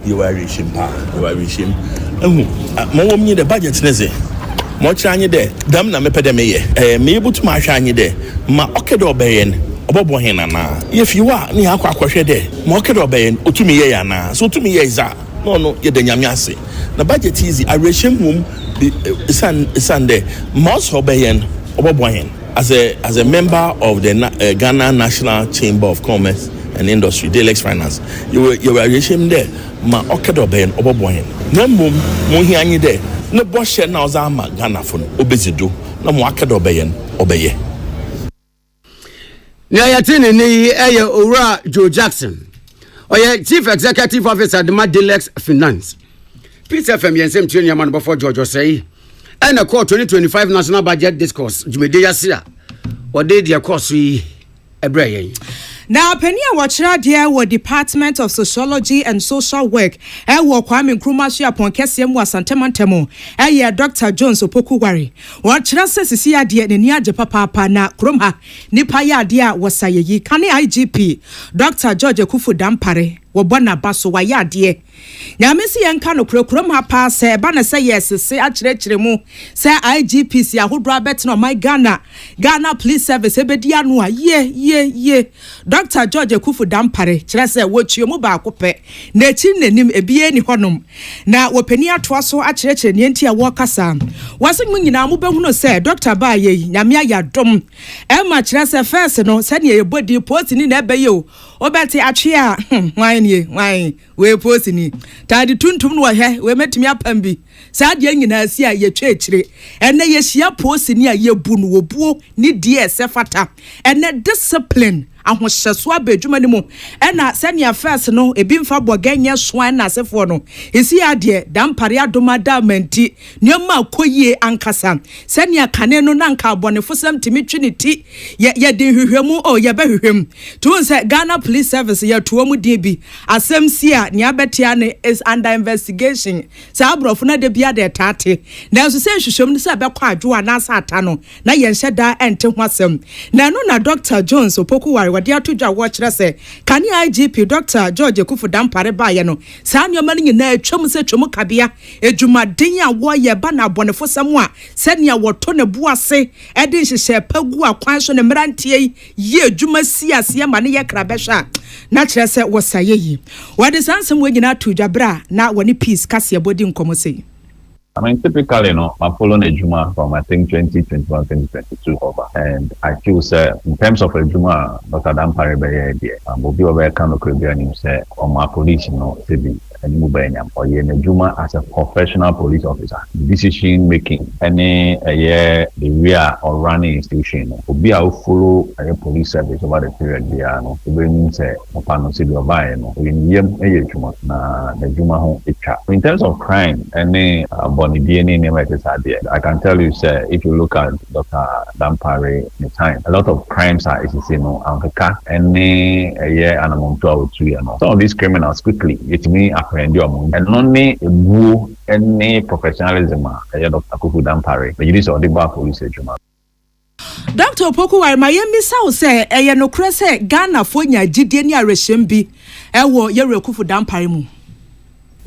You are reaching pa, you are reaching. Mo me the budget neze. Mo chanye de dam na mepede me ye. Me able to ma chanye de ma okedo obeyen. Obobo hen na. If you are ni akwa kwhwe de. Ma okedo obeyen otumi ye ya na. So otumi ye iza. No ye de nyame ase. Na budget easy. I reaching mum Sunday. Most obeyen obobo hen. As a member of the Ghana National Chamber of Commerce and Industry, Delex Finance, you were reaching there. Ma okedo ben oboboyen. Na mum mo hianye there. Na boshe na ozama Ghana fon obezido. Na mo akedo ben obeye. Ni ayatini ni eye Owura Joe Jackson. Oye Chief Executive Officer de Delex Finance. Peace FM yensem tuni yaman before George say. And a call 2025 National Budget Discourse. Jumede yasia. Ode dia course we ebreye. Now, Penny Watcher, dear, were Department of Sociology and Social Work. I walk Kwame Nkrumah upon Kesiam was Santamantemo. Dr. Jones Opokuwari. What says here, dear, the near Papa na Krumha, Nipaya, dear, was Sayi, Kani IGP, Dr. George Kufu Dampare. Wabona baso wa ya die nyamesi yanka no krokom ha pa se ba na se yes se akyerɛkyerɛ mu se IGPC ahodro abet no my Ghana Police Service ebedi anu a ye Dr. George Kufu Dampare kyerɛ se wotuo mu ba akopɛ na echi nanim ebie ni honom na wopani atoa so akyerɛkyerɛ ne enti a wɔkasa wase mu nyina mu behu no se Dr. Baye nyame ayadom e ma kyerɛ se first no se ne yebodi post ni na ebeye o obeti atwe a why we post ni tadi tuntum no he we metimi apam bi sa de nyina si a ye twekire ene ye hia post ni a ye bu no obuo ni die se fata ene discipline ahohyeso abadwuma ni mu ena senia first no ebi mfa boganya soan na asefo no esi ade dampare adoma damenti nioma akoyie ankasa senia kane no na nka abonefo sam timi twiniti ye de hwehwemu o ye behwehwem to nse Ghana Police Service ye to mu de bi asem si a nia betia ne is under investigation sa abrofo na de bia de tate na so se hwehwem ni se bekwa adwo na sa ata no na ye nheda ente ho asem na no na Dr. Jones Opokuwari wadi atudwa watchra se kani IGP Dr. George Kufu Dampare baye no sa nyoma ni nyina atwam se twom kabea edwumaden a wo ye ba na bonefo sam a se ne woto ne buase ede nhyehyɛ pagu akwan so ne mrantie ye adwuma siase ma ne ye krabehwa na kyerɛ se wosaye yi wadi sansem we nyina atudwa bra na woni peace kase abodi nkomo sei. I mean, typically, I'm following a Juma from, I think, 2021, 2022 over. And I feel, in terms of a Juma, Dr. Dampare Baye, will be over kind of Caribbean, say, on my police, civil, and Mubanyam, or in Juma as a professional police officer. Decision making, any year, the rear or running institution, will be able to follow a police service over the period, the bring, say, upon civil buy, in Juma, the Juma home, in terms of crime, any, I can tell you, sir, if you look at Dr. Dampare in time, a lot of crimes are any year and among 12 or 3 years. Some of these criminals quickly, it means apprehend you and only a boo any professionalism, Dr. Kufu Dampare, but it is all the bar police. Dr. Opokuwari my misa say eye no kure say Ghana fo nya gidie ni arehyem bi ewo Yere Kufu Dampare mu.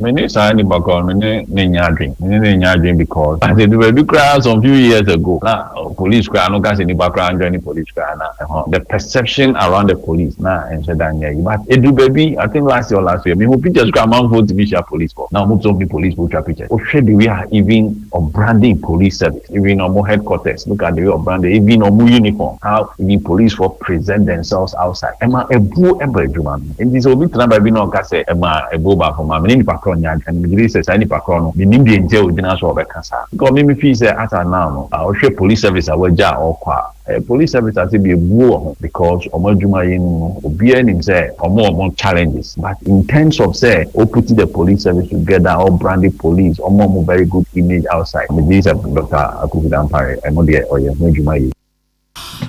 Many sign about many dream because I said we do crowd some few years ago. Now police crowd no can any background join police crowd now. The perception around the police now and said that but it do baby I think last year me who pictures come out for the police for now most of the police picture pictures. Okay, we are even of branding police service even on more headquarters. Look at the way of branding even on more uniform. How even police for present themselves outside. Emma a boo ever human. And this will be trying by being on case Emma a go back from my many background. Paconia and releases any Pacono, the Indian jail dinner or Becassa. Because me fees at a now, I'll share police service away or qua. Police service has to be a war because Omojuma in being say or more challenges. But in terms of say, or putting the police service together, or branded police, or more very good image outside. These are Dr. Akufidampare and Modia or Omojuma.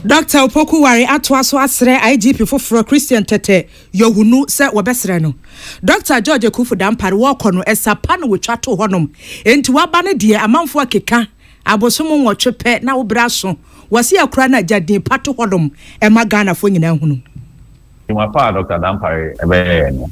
Dr. Opokuwari atwaso asre IGP for Christian Tete yohunu se wobesre no. Dr. George Akufidampare wo kono esapa no wetwato honom. Enti waba ne de amanfo akeka abosomo nwotwepe na wo braso. Wasi akura na jadin pato honom e magana fo nyina hunu. In my part, Dr. Dampare,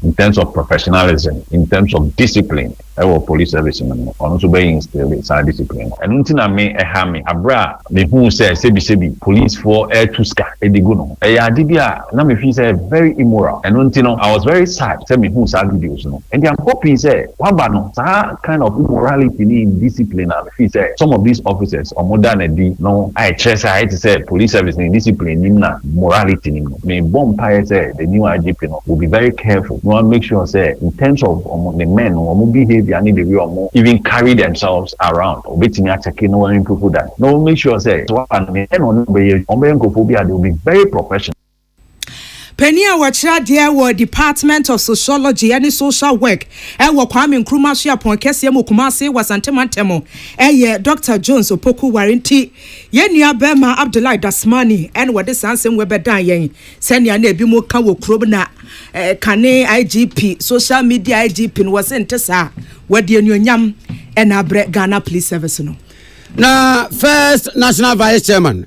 in terms of professionalism, in terms of discipline, our police service, and also being instilled in discipline. And until I may have me, Abra, me who says, Sebi, police for air to scar, Ediguno. Dibia, Nami say very immoral. And until I was very sad, tell me who said videos. And I'm hoping, say, Wabano, that kind of immorality in discipline, and say, some of these officers are more than a D, no, I to say, police service in discipline, morality, me bomb say, the new IGP will be very careful. We want to make sure, say, in terms of the men who behavior and the real even carry themselves around. Waiting at checking no one people that. No, make sure, say, they will be very professional. Penia wachira dia wo Department of Sociology and Social Work e wo Kwame Nkrumah so apon kese mo Kumase wasantemo Dr. Jones Opokuwari nti ye nua bema Abdullahi Dasmani en wo de sansem we bedan yen senia na ebi mo ka wo krom na kane IGP social media IGP no was ntesa wade anuonyam en abre Ghana Police Service no na first national vice chairman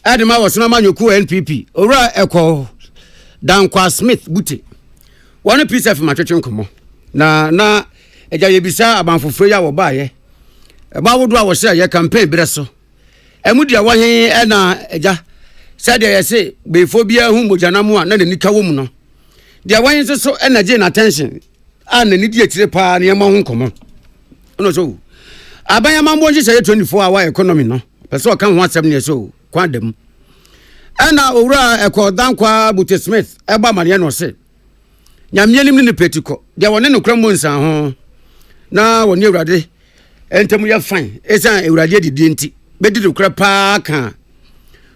Adema was no manyoku NPP ora eko Dankwa Smith Buti. One piece of my church nkomo. Na eja yebisa abanfofo ya wo ba ye. E ba wodo a wo share ye campaign breso. Emudia wo hen e na eja. Said ye say before bia hu mojanamu a na nika wo mu no. Dia wo hen so energy and attention. And ni di akire pa na ye ma ho nkomo. No so. Abanya mambo nje say 24 hour economy no. Person kan ho asem ne so kwadam. Ena owura ekodan kwa Buti Smith eba mane no se nyamyenim ne petiko de woni no kramo nsan ho na woni awurade entemu ye fine esan awurade didi nti bedi do kra pa ka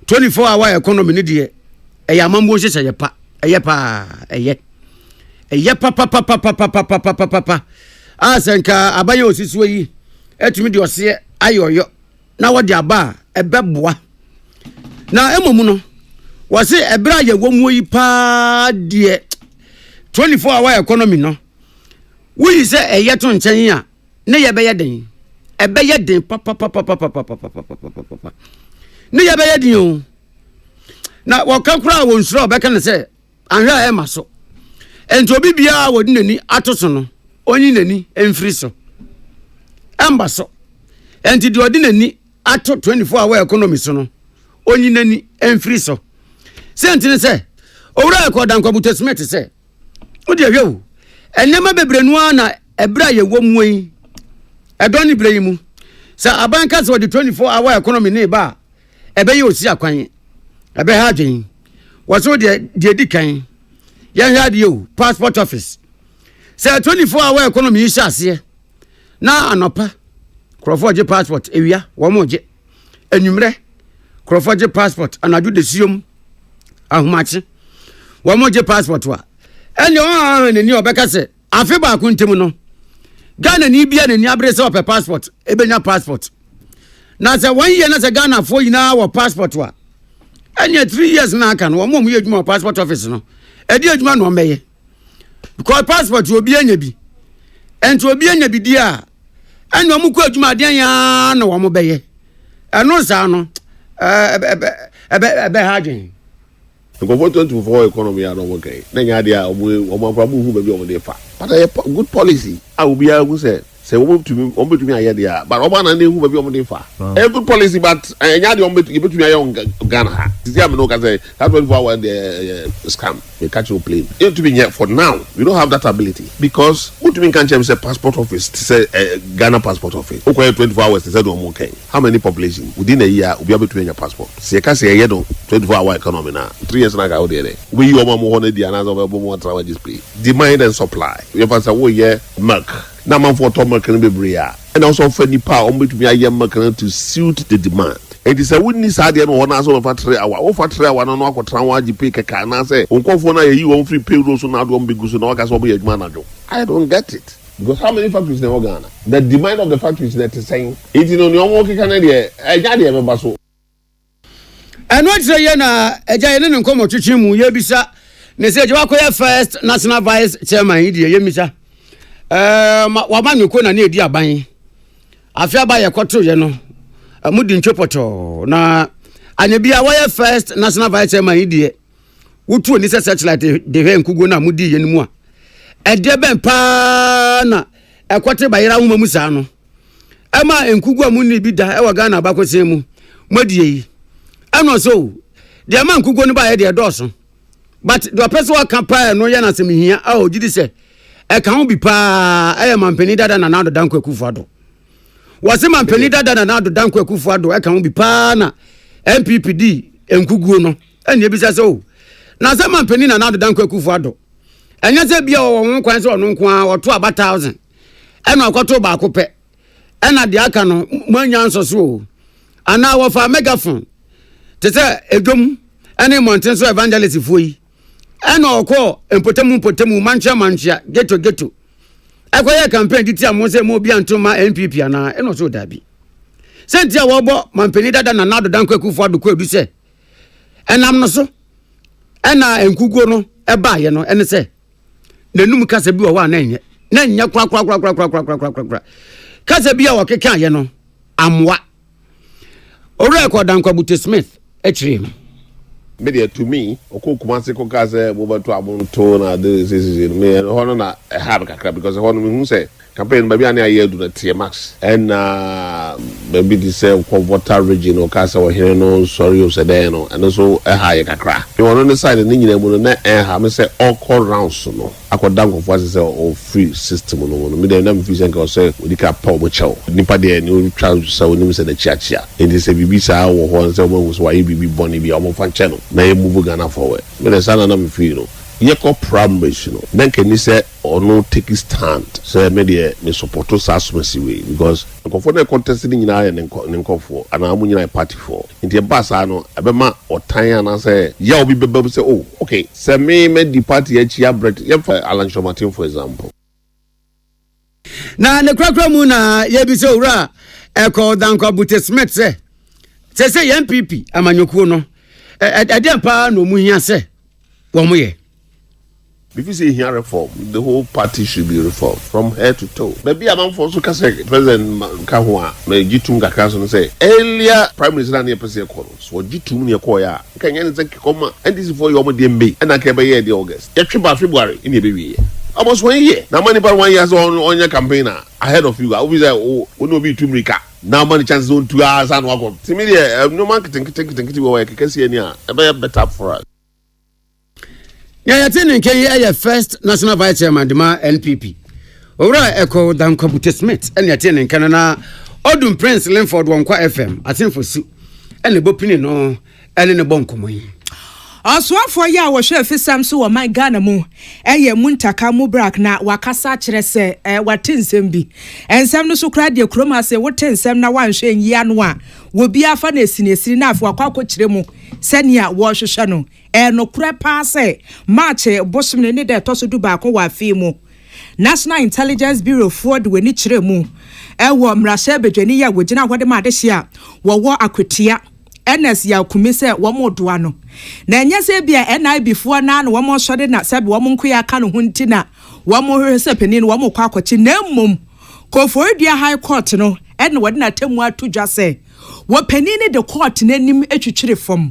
24 hour economy ne de eyamambo hye ye pa eye pa eye pa asenka abaye osisuo yi etumi de ose ayoyo na wodi aba ebeboa na emomu no wase ebra ye womu yi pa de 24 hour economy no we say eye to nchen a ne ye be ye den ebeye den pa ne ye be ye den o na wokan kura wo nsuro be kan say anhwa e maso ento bi bia wodi nani atoso no onyi nani emfiri so amba so enti de odi nani ato 24 hour economy so no onyi nani emfiri so sentine se owura ekodan kwa Buti Smith se odi ahwewu enema bebrenu na ebra ye wom yi edoni breyimu sa abanka se odi 24 hour economy ne ba ebe ye osi akwan ebe ha dwen waso de dikan ye hwa de yo passport office se 24 hour economy yi hyase na anopa krofo je passport ewia wo mo je enwumre krofo je passport anadu de siom ahomache wo mo je passport wa ene o ne ni obeka se afi ba ku ntemu no Ghana ni bia ne ni abre se ope passport ebenya passport na se 1 year na se Ghana fo yina wo passport wa ene 3 years na aka no wo mo yedwuma passport office no edi edwuma no meye because passport obi anya bi enti obi anya bi dia ene mo ku edwuma de ya na wo mo beye eno sa no ebe hagin go for 24 economy are okay na nya dia o mo prabu hu be bi o dey fa but a good policy I will be able say we to me aye dia but o ma na hu be bi o dey fa a good policy but nya dia o be to me aye Ghana this year me no can say that 24 hour the scam they catch your plane it to be for now we don't have that ability because what we can say passport office say Ghana passport office okay 24 hours say do okay how many population within a year we be able to get your passport say can say ye do 24 hour economy na 3 years na go there we you mo ho na dia na so be mo travel display demand and supply you say we here milk na man for to market be bria and also for nipa on betumi aye market to suit the demand. It is a witness idea no one as over 3 hours. Over 3 hours no akotran wa GP keka na say onkofo na you won free payroll so na do on biguso na waka so be adwuma na do. I don't get it. Because how many factories in Ghana? The demand of the factories that is saying it in on your working Canada, I got the member so. And what say na eja yene nkomo twetwe mu ye bisa ne se je wakoya first national vice chairman idi ye misa wa ma nuko na edi aban afia ba ye kwoto ye no amudi ntwopoto na anyabia wa ye first national vice chairman idi wutu oni se satellite de he nkugo na amudi ye nmu a ede ben pa na ekwote bayira homa mu saa no ema nkugo amuni bi da e wa Ghana ba kwese mu modie yi ano so the man kugo ni ba ye de doso but the person who can pay no yana sem hia a o gidi se e kan ho bi pa e man pani dada na na do danko akufuado wase man pani dada na na do danko akufuado e kan ho bi pa na MPPD enkuguo no ene bi se so na se man pani na na do danko akufuado enya se bia wo won kwan se ono nko a oto aba 1000 e na okoto ba akopɛ e na de aka no manya nsoso ana wo fa megaphone tete edwom ene mountain so evangelist fuyi ena okọ empotemu mancha geto akoye campaign diti am se mo bia ntoma NPP ana eno so dabi sentia wo bo mampeni dada na nado danko akufo ado ko edu se enam no so ena enkugo no eba ye no ene se nanum kasa bi wo wa na nya kwa kasa bi a wo keka ye no amwa ore ko danko Butte Smith echrim media to me okukumanse ko kaze mo bato abonto na de me hono na have kakra because hono me say campaign baby ani ayedu na TMX and maybe this ko water region o kasa wo here no sorry o se dey no and so high kakra you on the side ni nyina mu na ha me say all call rounds no akoda nkofo say o free system no me dey na me fi say ko say we ka pa mo chaw nipa dey ni try say we ni say na chiachia and this bibi sa wo ho say mo so why bibi boni bi o mo fan channel na e move Ghana forward me dey say na me fi no yeko problems you know then can you say or no take a stand so media me support us as we because for the contest ni nyina ya nkofo ana amu nyina party for nti basa no abema otan na say ya obi bebe say oh okay say me the party echi abret ya for Alan Shomatin for example na ne krakra mu na ye bi say owura eko danko Butte Smith say MPP amanyokuo no ade pa no mu hia say wo mo ye. If you say here reform, the whole party should be reformed from head to toe. Maybe a man for so President Kahua may Jitum Gakaso say earlier Prime Minister and President Konos or Jitum near Koya. Can you take comma and this is for your DMB and I can buy the August. Yet February in the baby. Almost 1 year. Now money about 1 year on your campaigner ahead of you. I always say, oh, no be too many. Now money chances on 2 hours and walk up. See me there, no marketing can see any better for us. Ya tene nke ye first national vice chairman de ma NPP owura eko danko Butte Smith ene ya tene nke na odum Prince Linford wonkwa FM atenfo su ene bopini no ene ne bonkomo yi Oswafo ya wo hwe Fiscal so wo my Ghana mu eye muntaka mu brak na wakasa kire se watensem bi ensem no so kra de krom ase wotensem na wanhwe nyia no a wo bi afa na esinesiri na afa akwa kire mu senia wo hwehwe no no kra pa se march bosom ne de to so du ba ko wa fi mu National Intelligence Bureau Ford we ni kire mu wo mrashe bedwani ya wo gina hwade ma de hia wo akwetia NS ya kumise wo modoa no na enya se bia NIB fo na no wo sode na sabe wo nko ya ka no hunti na wo hwehwe se penin wo kwa akwachi na mmom Koforidua High Court no ene wode na temu atudwa se wo penin de court na nim etwitwire fom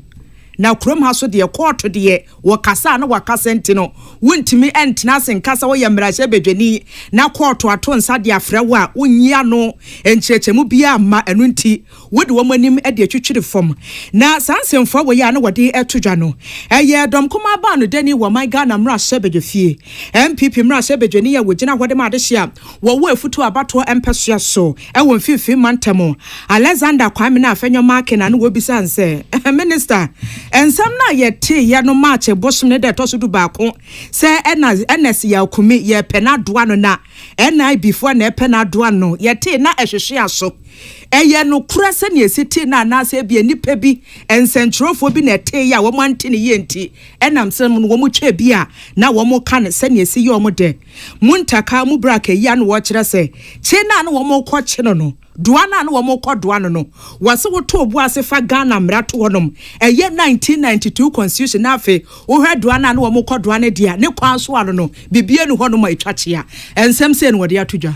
na krom ha so de court de wo kasa na wakasa ntino wontimi entena senkasa wo yamrashe bedwani na court ato nsa de afrewo a wonyia no enchechemu bia ma enu nti wode wo manim e de twitwire fom na sansemfo wo ya na wode etudwa no eye dom kuma ba no dani wo my Ghana mrashe bedwafie MPP mrashe bedwani ya wogina hode ma de hia wo efutu abato empesua so e wo mfifi mantamo Alexander Kwame na afenyo market na no wo bisa nse minister ensam na ye te ye no march bosom ne de to so du ba ko se ns ya kumi ye penadoa no na ni before na penadoa no ye te na ehwehwe aso eye no kura se ne esiti na se bia nipa bi ensentrofo bi na te ya wo mante ne ye nti enam se no wo mu twa bi a na wo mu ka ne se ne esi ye wo mu de muntaka mu braka ya no wo kire se che na no wo mu ko che no duana no wo mu ko duana no wase wo to obu ase fa Ghana mrato wonom eye 1992 constitution na afi wo hwe duana no wo mu ko duana dia ne kwan so ano no bibie no honom etwachea ensem se no wo de atodwa.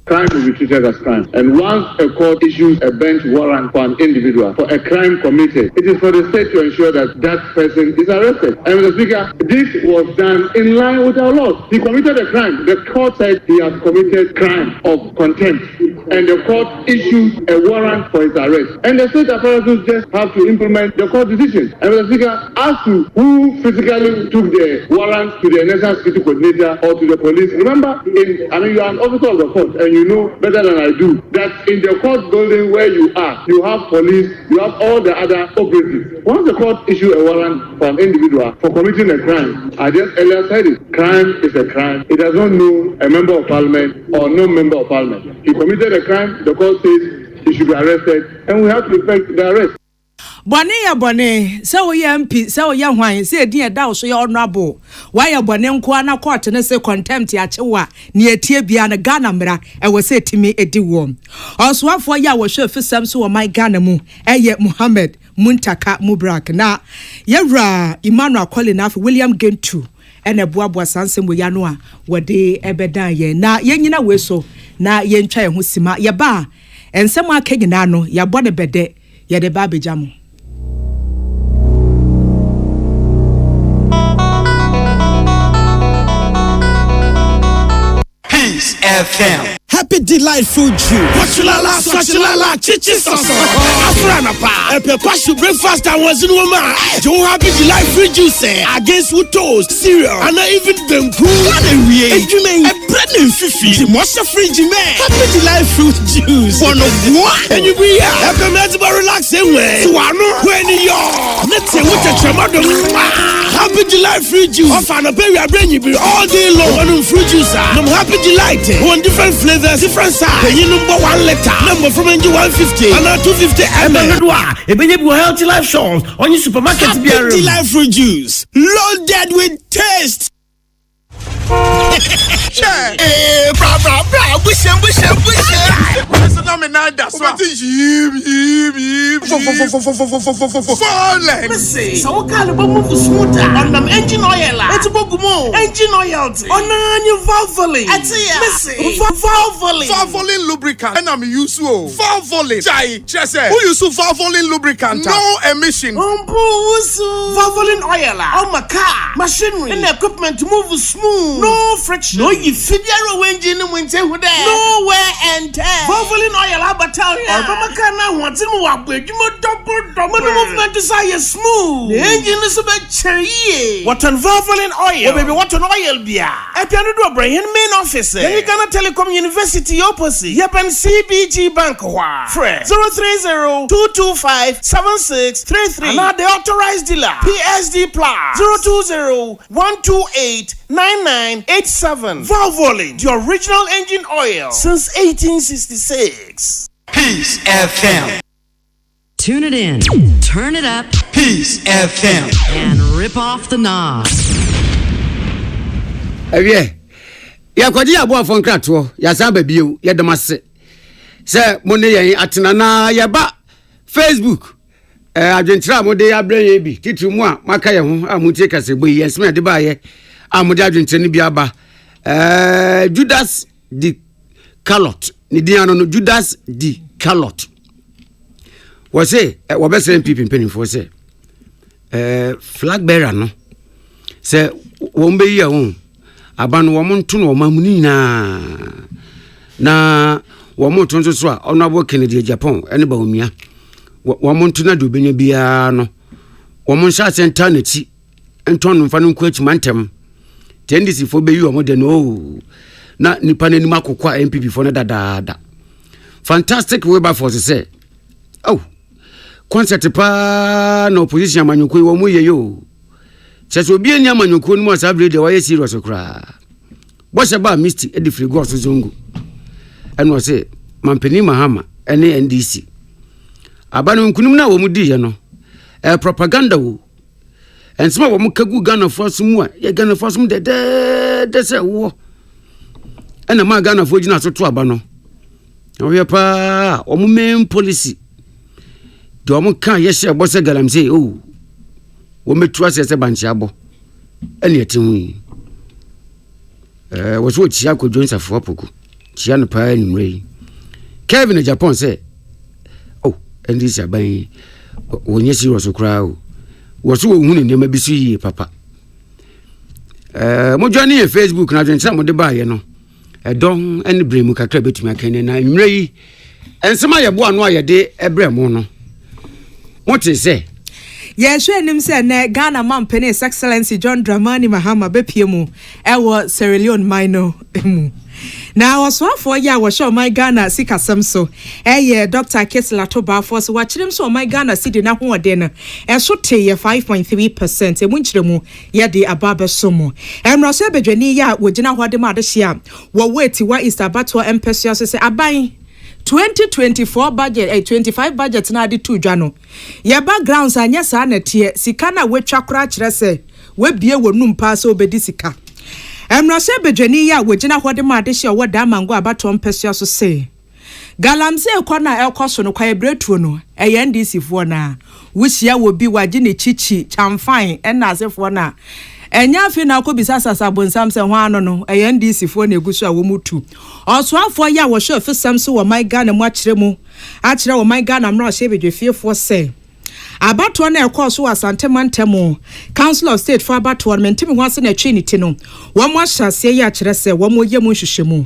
Crime will be treated as crime. And once a court issues a bench warrant for an individual for a crime committed, it is for the state to ensure that that person is arrested. And Mr. Speaker, this was done in line with our laws. He committed a crime. The court said he has committed crime of contempt. And the court issued a warrant for his arrest. And the state apparatus just have to implement the court decision. And Mr. Speaker, as to who physically took the warrant to the National Security Coordinator or to the police, remember, you are an officer of the court, and you know better than I do that in the court building where you are, you have police, you have all the other operatives. Once the court issue a warrant for an individual for committing a crime, I just earlier said it, crime is a crime. It does not know a member of parliament or no member of parliament. He committed a crime, the court says he should be arrested, and we have to respect the arrest. Bone ya bone se wo ya mpi se wo ya hwan se edin eda so ya honorable wa ya bone nko ana court ne se contempt ya chewa ne etie bia na Ghana mra e wo se timi edi wo oswafo ya wo hwe fisam so wo my Ghana mu eye Muhammad Muntaka Mubrak na yewra Emmanuel Collin af William Gentu ene boaboa sansem wo ya no a wode ebedan ye na yenyina we so na yentwa ho sima ye ba ensem akagina no ya bone bede ye de ba bejamo. FM. Happy delightful June. Wachulala, swachulala, chichi soso. Afrana pa. Epe pashu breakfast and was in woman. Joe happy delightful juice against with toast, cereal, and even them cool. What a way. And you mean a bread and fifi. The most fridge man. Happy delightful juice. One of what? And you be here. Happy medical relaxing way. So I know when you're. Let's say what a tremor. Happy delightful juice. Off and a berry, I bring you all day long. One fruit juice. I'm happy delighted. One different flavor. Different size. You number 1 liter. Number from NG 150 and 250 ml. A baby healthy life shops on your supermarket. Happy delightful juice, loaded with taste. So kind of move smoother on them engine oil. It's bogumo engine oil. On your Valvoline. Valvoline lubricant. And I'm used to Valvoline. Chai, Chese. Who use Valvoline lubricant? No emission. Valvoline oil. On my car, machinery, and equipment to move smooth. No friction. No, you figure engine when say who there. No wear and tear. Valvoline oil, battalion. Or wants to move with you double movement desire smooth. The engine is a bit cherry. What on Valvoline oil? Oh, baby, what on oil beer? I can do a brain main office. Then you gonna Telecom University opposite. Yep, and CBG Bank. Fred 030-225-7633. And now the authorized dealer. PSD Plus 020-128-9987. Valvoline, the original engine oil since 1866. Peace FM. Tune it in, turn it up. Peace FM. And rip off the knob. Ya kwaji abo afon krato ya sa babie ya demase se mo ne yen atena na ya ba Facebook adwentra mo de ya branye bi titiri mu a maka ye ho amutie kase boyi yes me de ba ye amode adwentra ni bi aba Judas the Calot ni diano no Judas the Calot wo se wo be se MPP mpenifo se flag bearer no se wo mbe yi ahun abanu wo monto no mamuni na wo monto nso so a Honorable Kennedy Japan ene ba omia wo monto na do benya bia no wo mon sha center na ti enton no fa no nko achi mantem tendisi fo be yi wo mo de no na nipa na nima kokwa MPP fo na dadaada fantastic Wilberforce say oh concert pa na opposition amanyuko wo mu ye yo cheso obi ani amanyuko no mu asabre de why serious kra bo se ba misti e di free go so zongu eno se mampeni mahama ene NDC abanu nkunum na wo mu di ye no propaganda wo ensema wo mu kagu Ghana force mu a ye Ghana force mu de se wo ena ma Ghana fo gina so to aba no oye pa o mu main policy do mo kan ye hye bo se galamse o wo metu ase banchi abo ene etinwi wo so chia ko jonsa fo apoku chia no pa ni mrei Kevin Japan say oh NDC aban wonye serious kra o wo so wo hu ne ma bisu yi papa mo join in Facebook na join mo de ba ye no don ene bremu kakra betumi akane na mrei ensema ye bo ano ayede ebremu no mo te say yes enim say na Ghana man penny His Excellency John Dramani Mahama bepiemu ewo Sierra Leone mino emu na oswafo ya wo show my Ghana sikasem so Dr. Kesla Toba for so wachirem so my Ghana city na ho ode no eso te ye 5.3% emu nchiremu ye de ababa somo emro so bedwani ya wogina hode ma de hia wo wait wa East Abato empesua so say aban 2024 budget 25 budget na ade tu dwa no ye backgrounds anya sa na tie sika na wetwa kora kire se we bie wonum pa so obedi sika emrase bedwani ya wogina hode ma de hye wo da mango abato mpesua so se galamse ekona ekoso no kwa ebretuo no NDC fo na wuhia wo bi waje ne chichi chamfan ena asefo na enya afi na akobisa sasabonsam se ho ano no NDC fo na egusu a wo mutu osoafo ya wo show fisam so wo my Ghana mu akire mu akire wo my Ghana mra hye bedwefie se abato na ekoso asante mantemo Council of State for abato mentimi ho ase na trinity no wo mo ahyase ya akire se wo mo yemu hwehwemu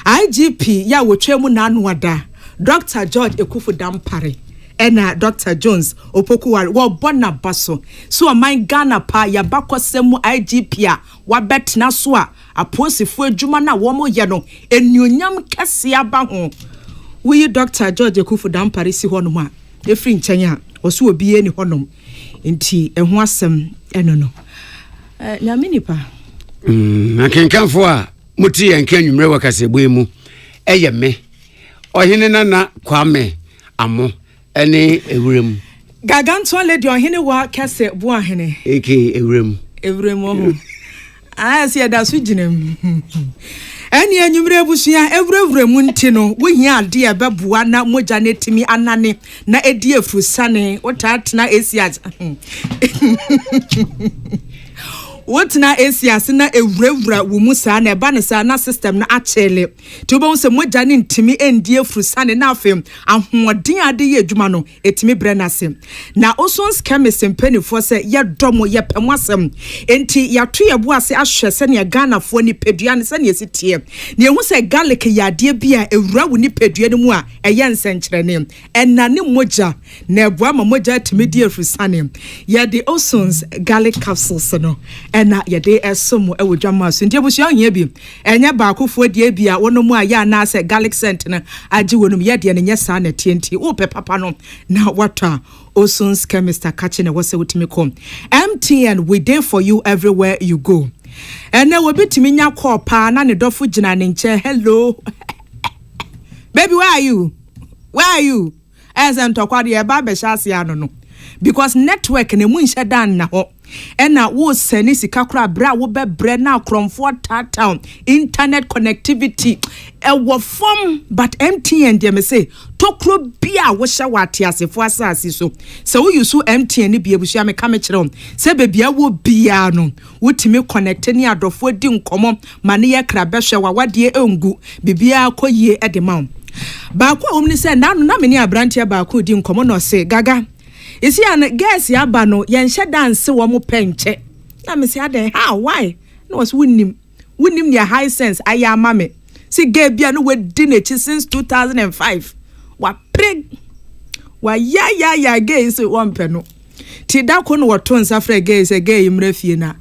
IGP ya wo twemu na anu ada Dr. George Ekufu Dampare ena Dr. Jones opokuwari wo bona baso so my Ghana pa ya bakosemu IGP a wa betina so a aposifu adwuma na wo mo ye no enuonyam kese aba ho we Dr. George Ekufu Dampare si ho no ma efri nkyanya oso obi eni honom nti eho asem eno no nyame nipa akenkanfo a muti yanka nwumre wakasebwe mu eye me ohene nana kwame amo ene ewurem gaganto lady ohene wa kase bu ahene eke ewurem ho asi da so ginem eni anwumre busua ewurewurem nti no wo hia ade e bebua na moja netimi anane na edi efusane wotatena esias wotna esias na ewurawura wo musa na eba ne sa na system na achele to bo se moja ne ntimi endie frusane na afem ahoden ade ye adwuma no etimi brenase na osons chemist penifo se ye domo ye pemwasem enti ya to ye bo ase ahwe se ne Ghana fo ni pedua ne se ne sitie ne ehu se garlic ya ade bia ewura wo ni pedua ne mu a eye nsenkyere ne enna ne moja na eboa ma moja etimi die frusane ye the osons garlic capsules no ena yede esomo ewodwama so ndie busu ahia bi enya baakofo die bia wonomu aya na ase garlic scent na agi wonum yede ne nyesa na tienti wo pe papa no na wata Osons chemist akache na wose wutimi kom MTN we there for you everywhere you go ena wo bitimi nya call pa na ne dofo gina ne nche hello baby where are you as antokwa de ba be shase ano no because network ne mu nhye dan na ho ena wo seni sika kra bra wo be bre na kromfo town internet connectivity ewo form but MTN dem say tokro bia wo hye wate asefo asase so wo use MTN ni bia busia me ka me kire se bebia wo bia no wotimi connect ni adofo di nkomo mane ye kra be hwe wawade engu bibia koyie edema ba kwa omni se na me ni abrantia ba ko di nkomo no se gaga isi an guess ya ba no ye nhye dance wo mo penche na me se aden how why no was winnim their high sense aya mame si ge bia no we dinechi since 2005 wa preg wa ya ge so one peno ti da ko no woto nsafra ge se ge imra fie na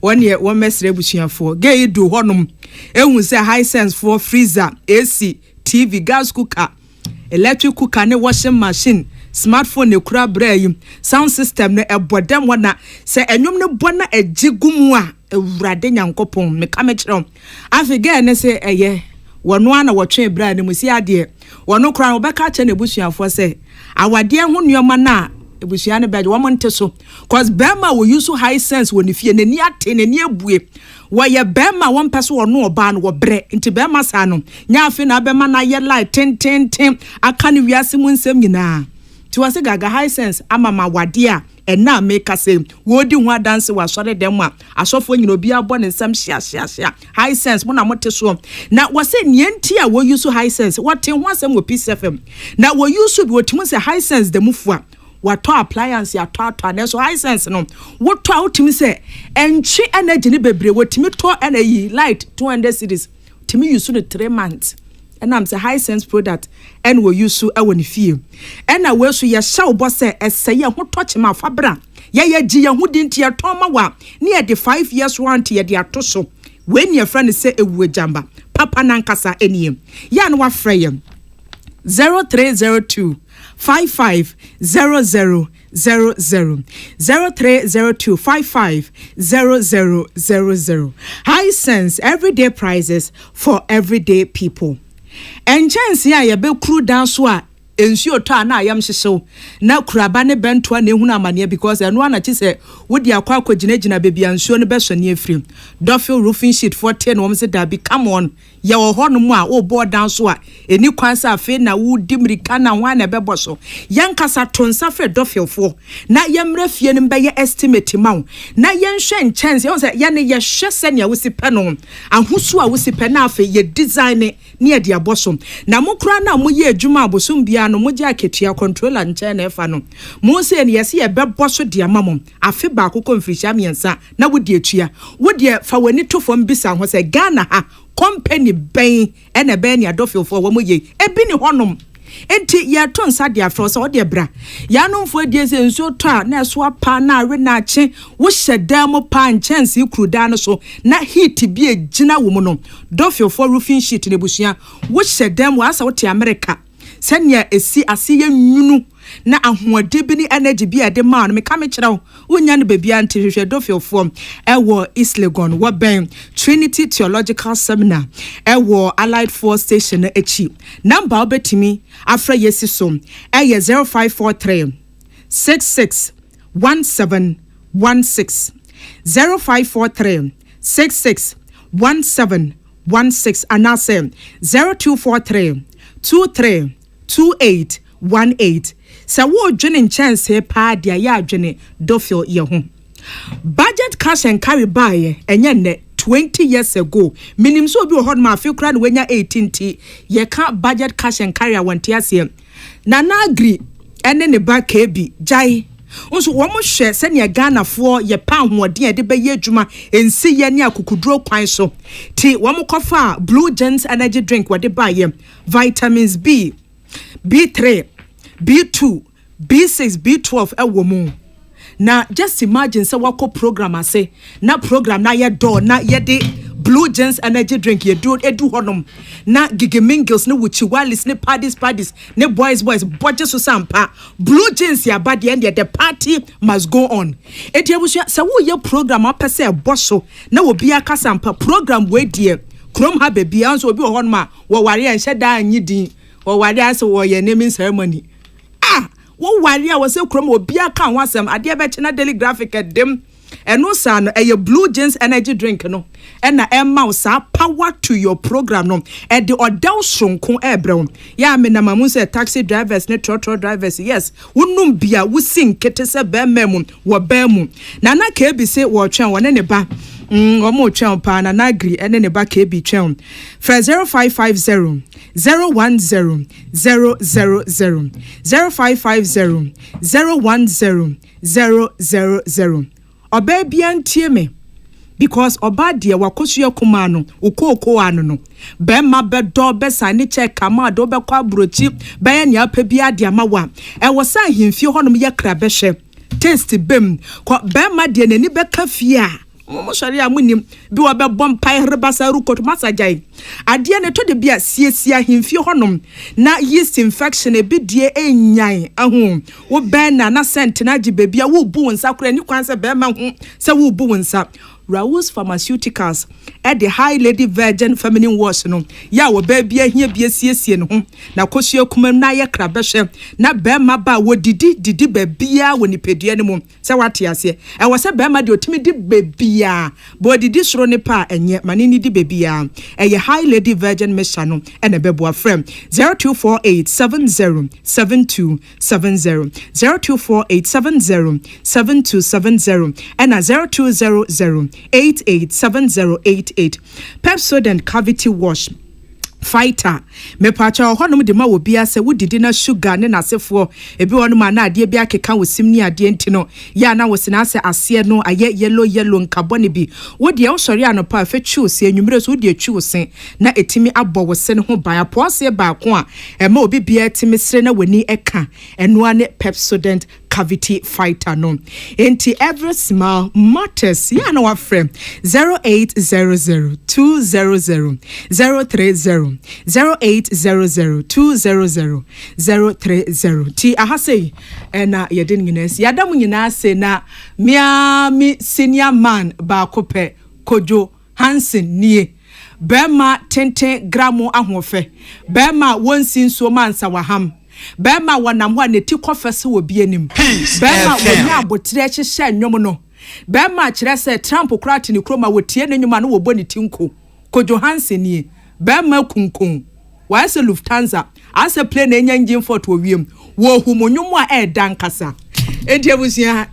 wone wo mesre busuafo ge du honum ehun se high sense for freezer AC TV gas cooker electric cooker ne washing machine smartphone ne kura bra sound system ne ebodem wana se enwom ne bona agigumu a ewurade nyankopon me ka me kire afige ne se eye wono ana wotwe bra ne musi ade wono kura obeka che ne busuafo se awade ho nneoma na ebusia ne beje wo monte so cause bema wo use high sense woni fie ne ni ate ne ni ebue wo ye bema won peso wono oba no wo bre nti bema sa no nya afi na bema na ye light ten aka ne wiase mu nsem nyina ti wase gaga high sense amama wade a ena make say wodi ho dance wa sore dem a asofo nyina obi abo ne nsam hia high sense mo na mote so na wase nienti a wo use high sense wote ho asem wo PCFM na wo use bi wotimu se high sense dem fu a wato appliance ya to na so high sense no woto a wotimi se entwi energy ne bebre wotimi to energy light 200 cedis timi use no 3 months and am say high sense product and we use so e woni fie and we so ye sha obo se eseye ho toche ma fabra ye gi ye ho dinti ye to ma wa ne ye de 5 years warranty ye de ato so when your friend say ewu jamba papa nankasa eniem ya no wa frey 0302 550000 0302 550000 high sense everyday prices for everyday people and chance ya ye be crew down so a ensuo to na ayam hyehyew na kuraba ne bento na ehunu amane because eno anachi se wodi akwa akogina bebi ansuo ne beso ne afrim Duffel roofing sheet 40 no se da bi come on ye wo ho no mu a wo board down so a eni kwansa afi na wudi mrika na ho na bebo so yankasa tonsa fe Duffel fo na yemra fie ne be ye estimate maw na yenhwe chance ye say ye ne ye hwese ne wosipe no ahosu a wosipe na afi ye design ne ye de abosom na mokura na mo ye adwuma abosom bia no moja aketua controller nche na efa no mo se ne yesi ye bebo so de amamom afi ba akoko mfirihia miensa na wodi atua wodi fa wani tofom bisa ho se Ghana ha company ben ene ben ya Duffel for wo moye ebi ni honom enti ya ton sa dia fro so wo de bra ya no mfo die se nso to a na so apa na awe na ache wo hyeda mo pa chance kruda no so na heat bi egina wo mu no Duffel for roofing sheet ne busua wo hyeda mo asa wo te America senya esi ase ye nwunu na ahoɔde bi ni energy bi ade ma no me ka me kyerɛw wonya no bebia ntehwehwɛ Duffel form ɛwɔ East Legon wo ben Trinity Theological Seminar ɛwɔ Allied Force Station echi number obetimi afra yesi so ɛyɛ 0543 66 1716 0543 66 1716 anase 0243 23 2818 sa wo dwene chance pa dia ya adwene Duffel ye ho budget cash and carry buy enye ne 20 years ago minim so obi ho ma afi kra ne wenya 18t ye ka budget cash and carry awonte ase na agri ene ne ba KB jai unso wo mo hwe se ne Ghana fo ye pa hoɔden de be ye adwuma ensi ye ne akukuduro kwan so ti wo mo kofa Blue Gens energy drink wo de buy ye vitamins B B3 B2 B6 B12 ewo mu na just imagine say wako program ase na program na ye do na ye de Blue Gens energy drink ye do edu honom na gigemingles ne wuchi walis ne parties ne boys budget so sampa Blue Gens ya bad end the party must go on etiabusia say wo ye program apese eboso na obi aka sampa program we die krom ha be bia so obi honom wo ware en hyeda anyidin wo ware ase wo ye naming ceremony wo wari a wose krom obi aka wasem ade be chena daily graphic dem eno sa no eye Blue Gens energy drink no na emma sa power to your program no e de odel sonko ebrem ya me na mamu say taxi drivers ne trotro drivers yes wonum bia wo sin kete se be mem wo ba mu na KB say wo twen wona ne ba omo twen pa na agri ene ne ba KB twen for 0550 010 000 0550 010 000 oba bia ntie me because oba de wakosu akuma no okoko anu no be ma be do be sane check ama do be kwa brochi be ne apa bia de ama wa e wo san himfie honom ye kra be hwe taste bem ko be ma de nani be ka fie a mo sori amunim bi wo be bom pai rebasa rukot masajai ade ne to de bia siesia hemfie honom na yeast infection e bi die enyan ahu wo ben na sent na agi bebia wo bu wonsa kora ni kwan se be ma ho se wo bu wonsa Raoul's Pharmaceuticals at the High Lady Virgin Feminine Wash no ya wo ba bia hia bia siesie no ho na kosua kuma na ye krabehwe na be ma ba wo didi ba bia wo nipedua ne mu se wate ase e wo se be ma de otimi di ba bia bo didi soro ne pa enye mane ni di ba bia e ye High Lady Virgin Mesha no e na bebo afrem 0248707270 0248707270 and 0200887088 Pepsodent cavity wash fighter me pacha honom de ma obia se wodidi na sugar ne nasefo ebi wono ma na ade bia keka wosim ni ade ntino ya na wosina ase ase no aye yellow nkabone bi wodi e wosori anopa afechu se enwumre so wodi echu sen na etimi abọ wose ne ho ban apose ba ko a e ma obi bia etimi sere na wani eka eno ane Pepsodent cavity fighter no enti every smile matters ya na wa frame 0800200030 0800200030 ti ahase na yedin nyinasi yadam nyinase na mi senior man ba kope Kojo Hansen nie bema 10 gramo ahofe bema wonsin so mansa waham bema wanam ho ne ti kofese wo bienim bema wonya abotre hyehye nwom no bema kire se Trump krati ne kroma wotie ne nwoma no wo boni tinko Kojo Hansen nie bema kunkun wa se Lufthansa ase plane enya engine fort wo wiem wo humonwom a e dan kasa entia busia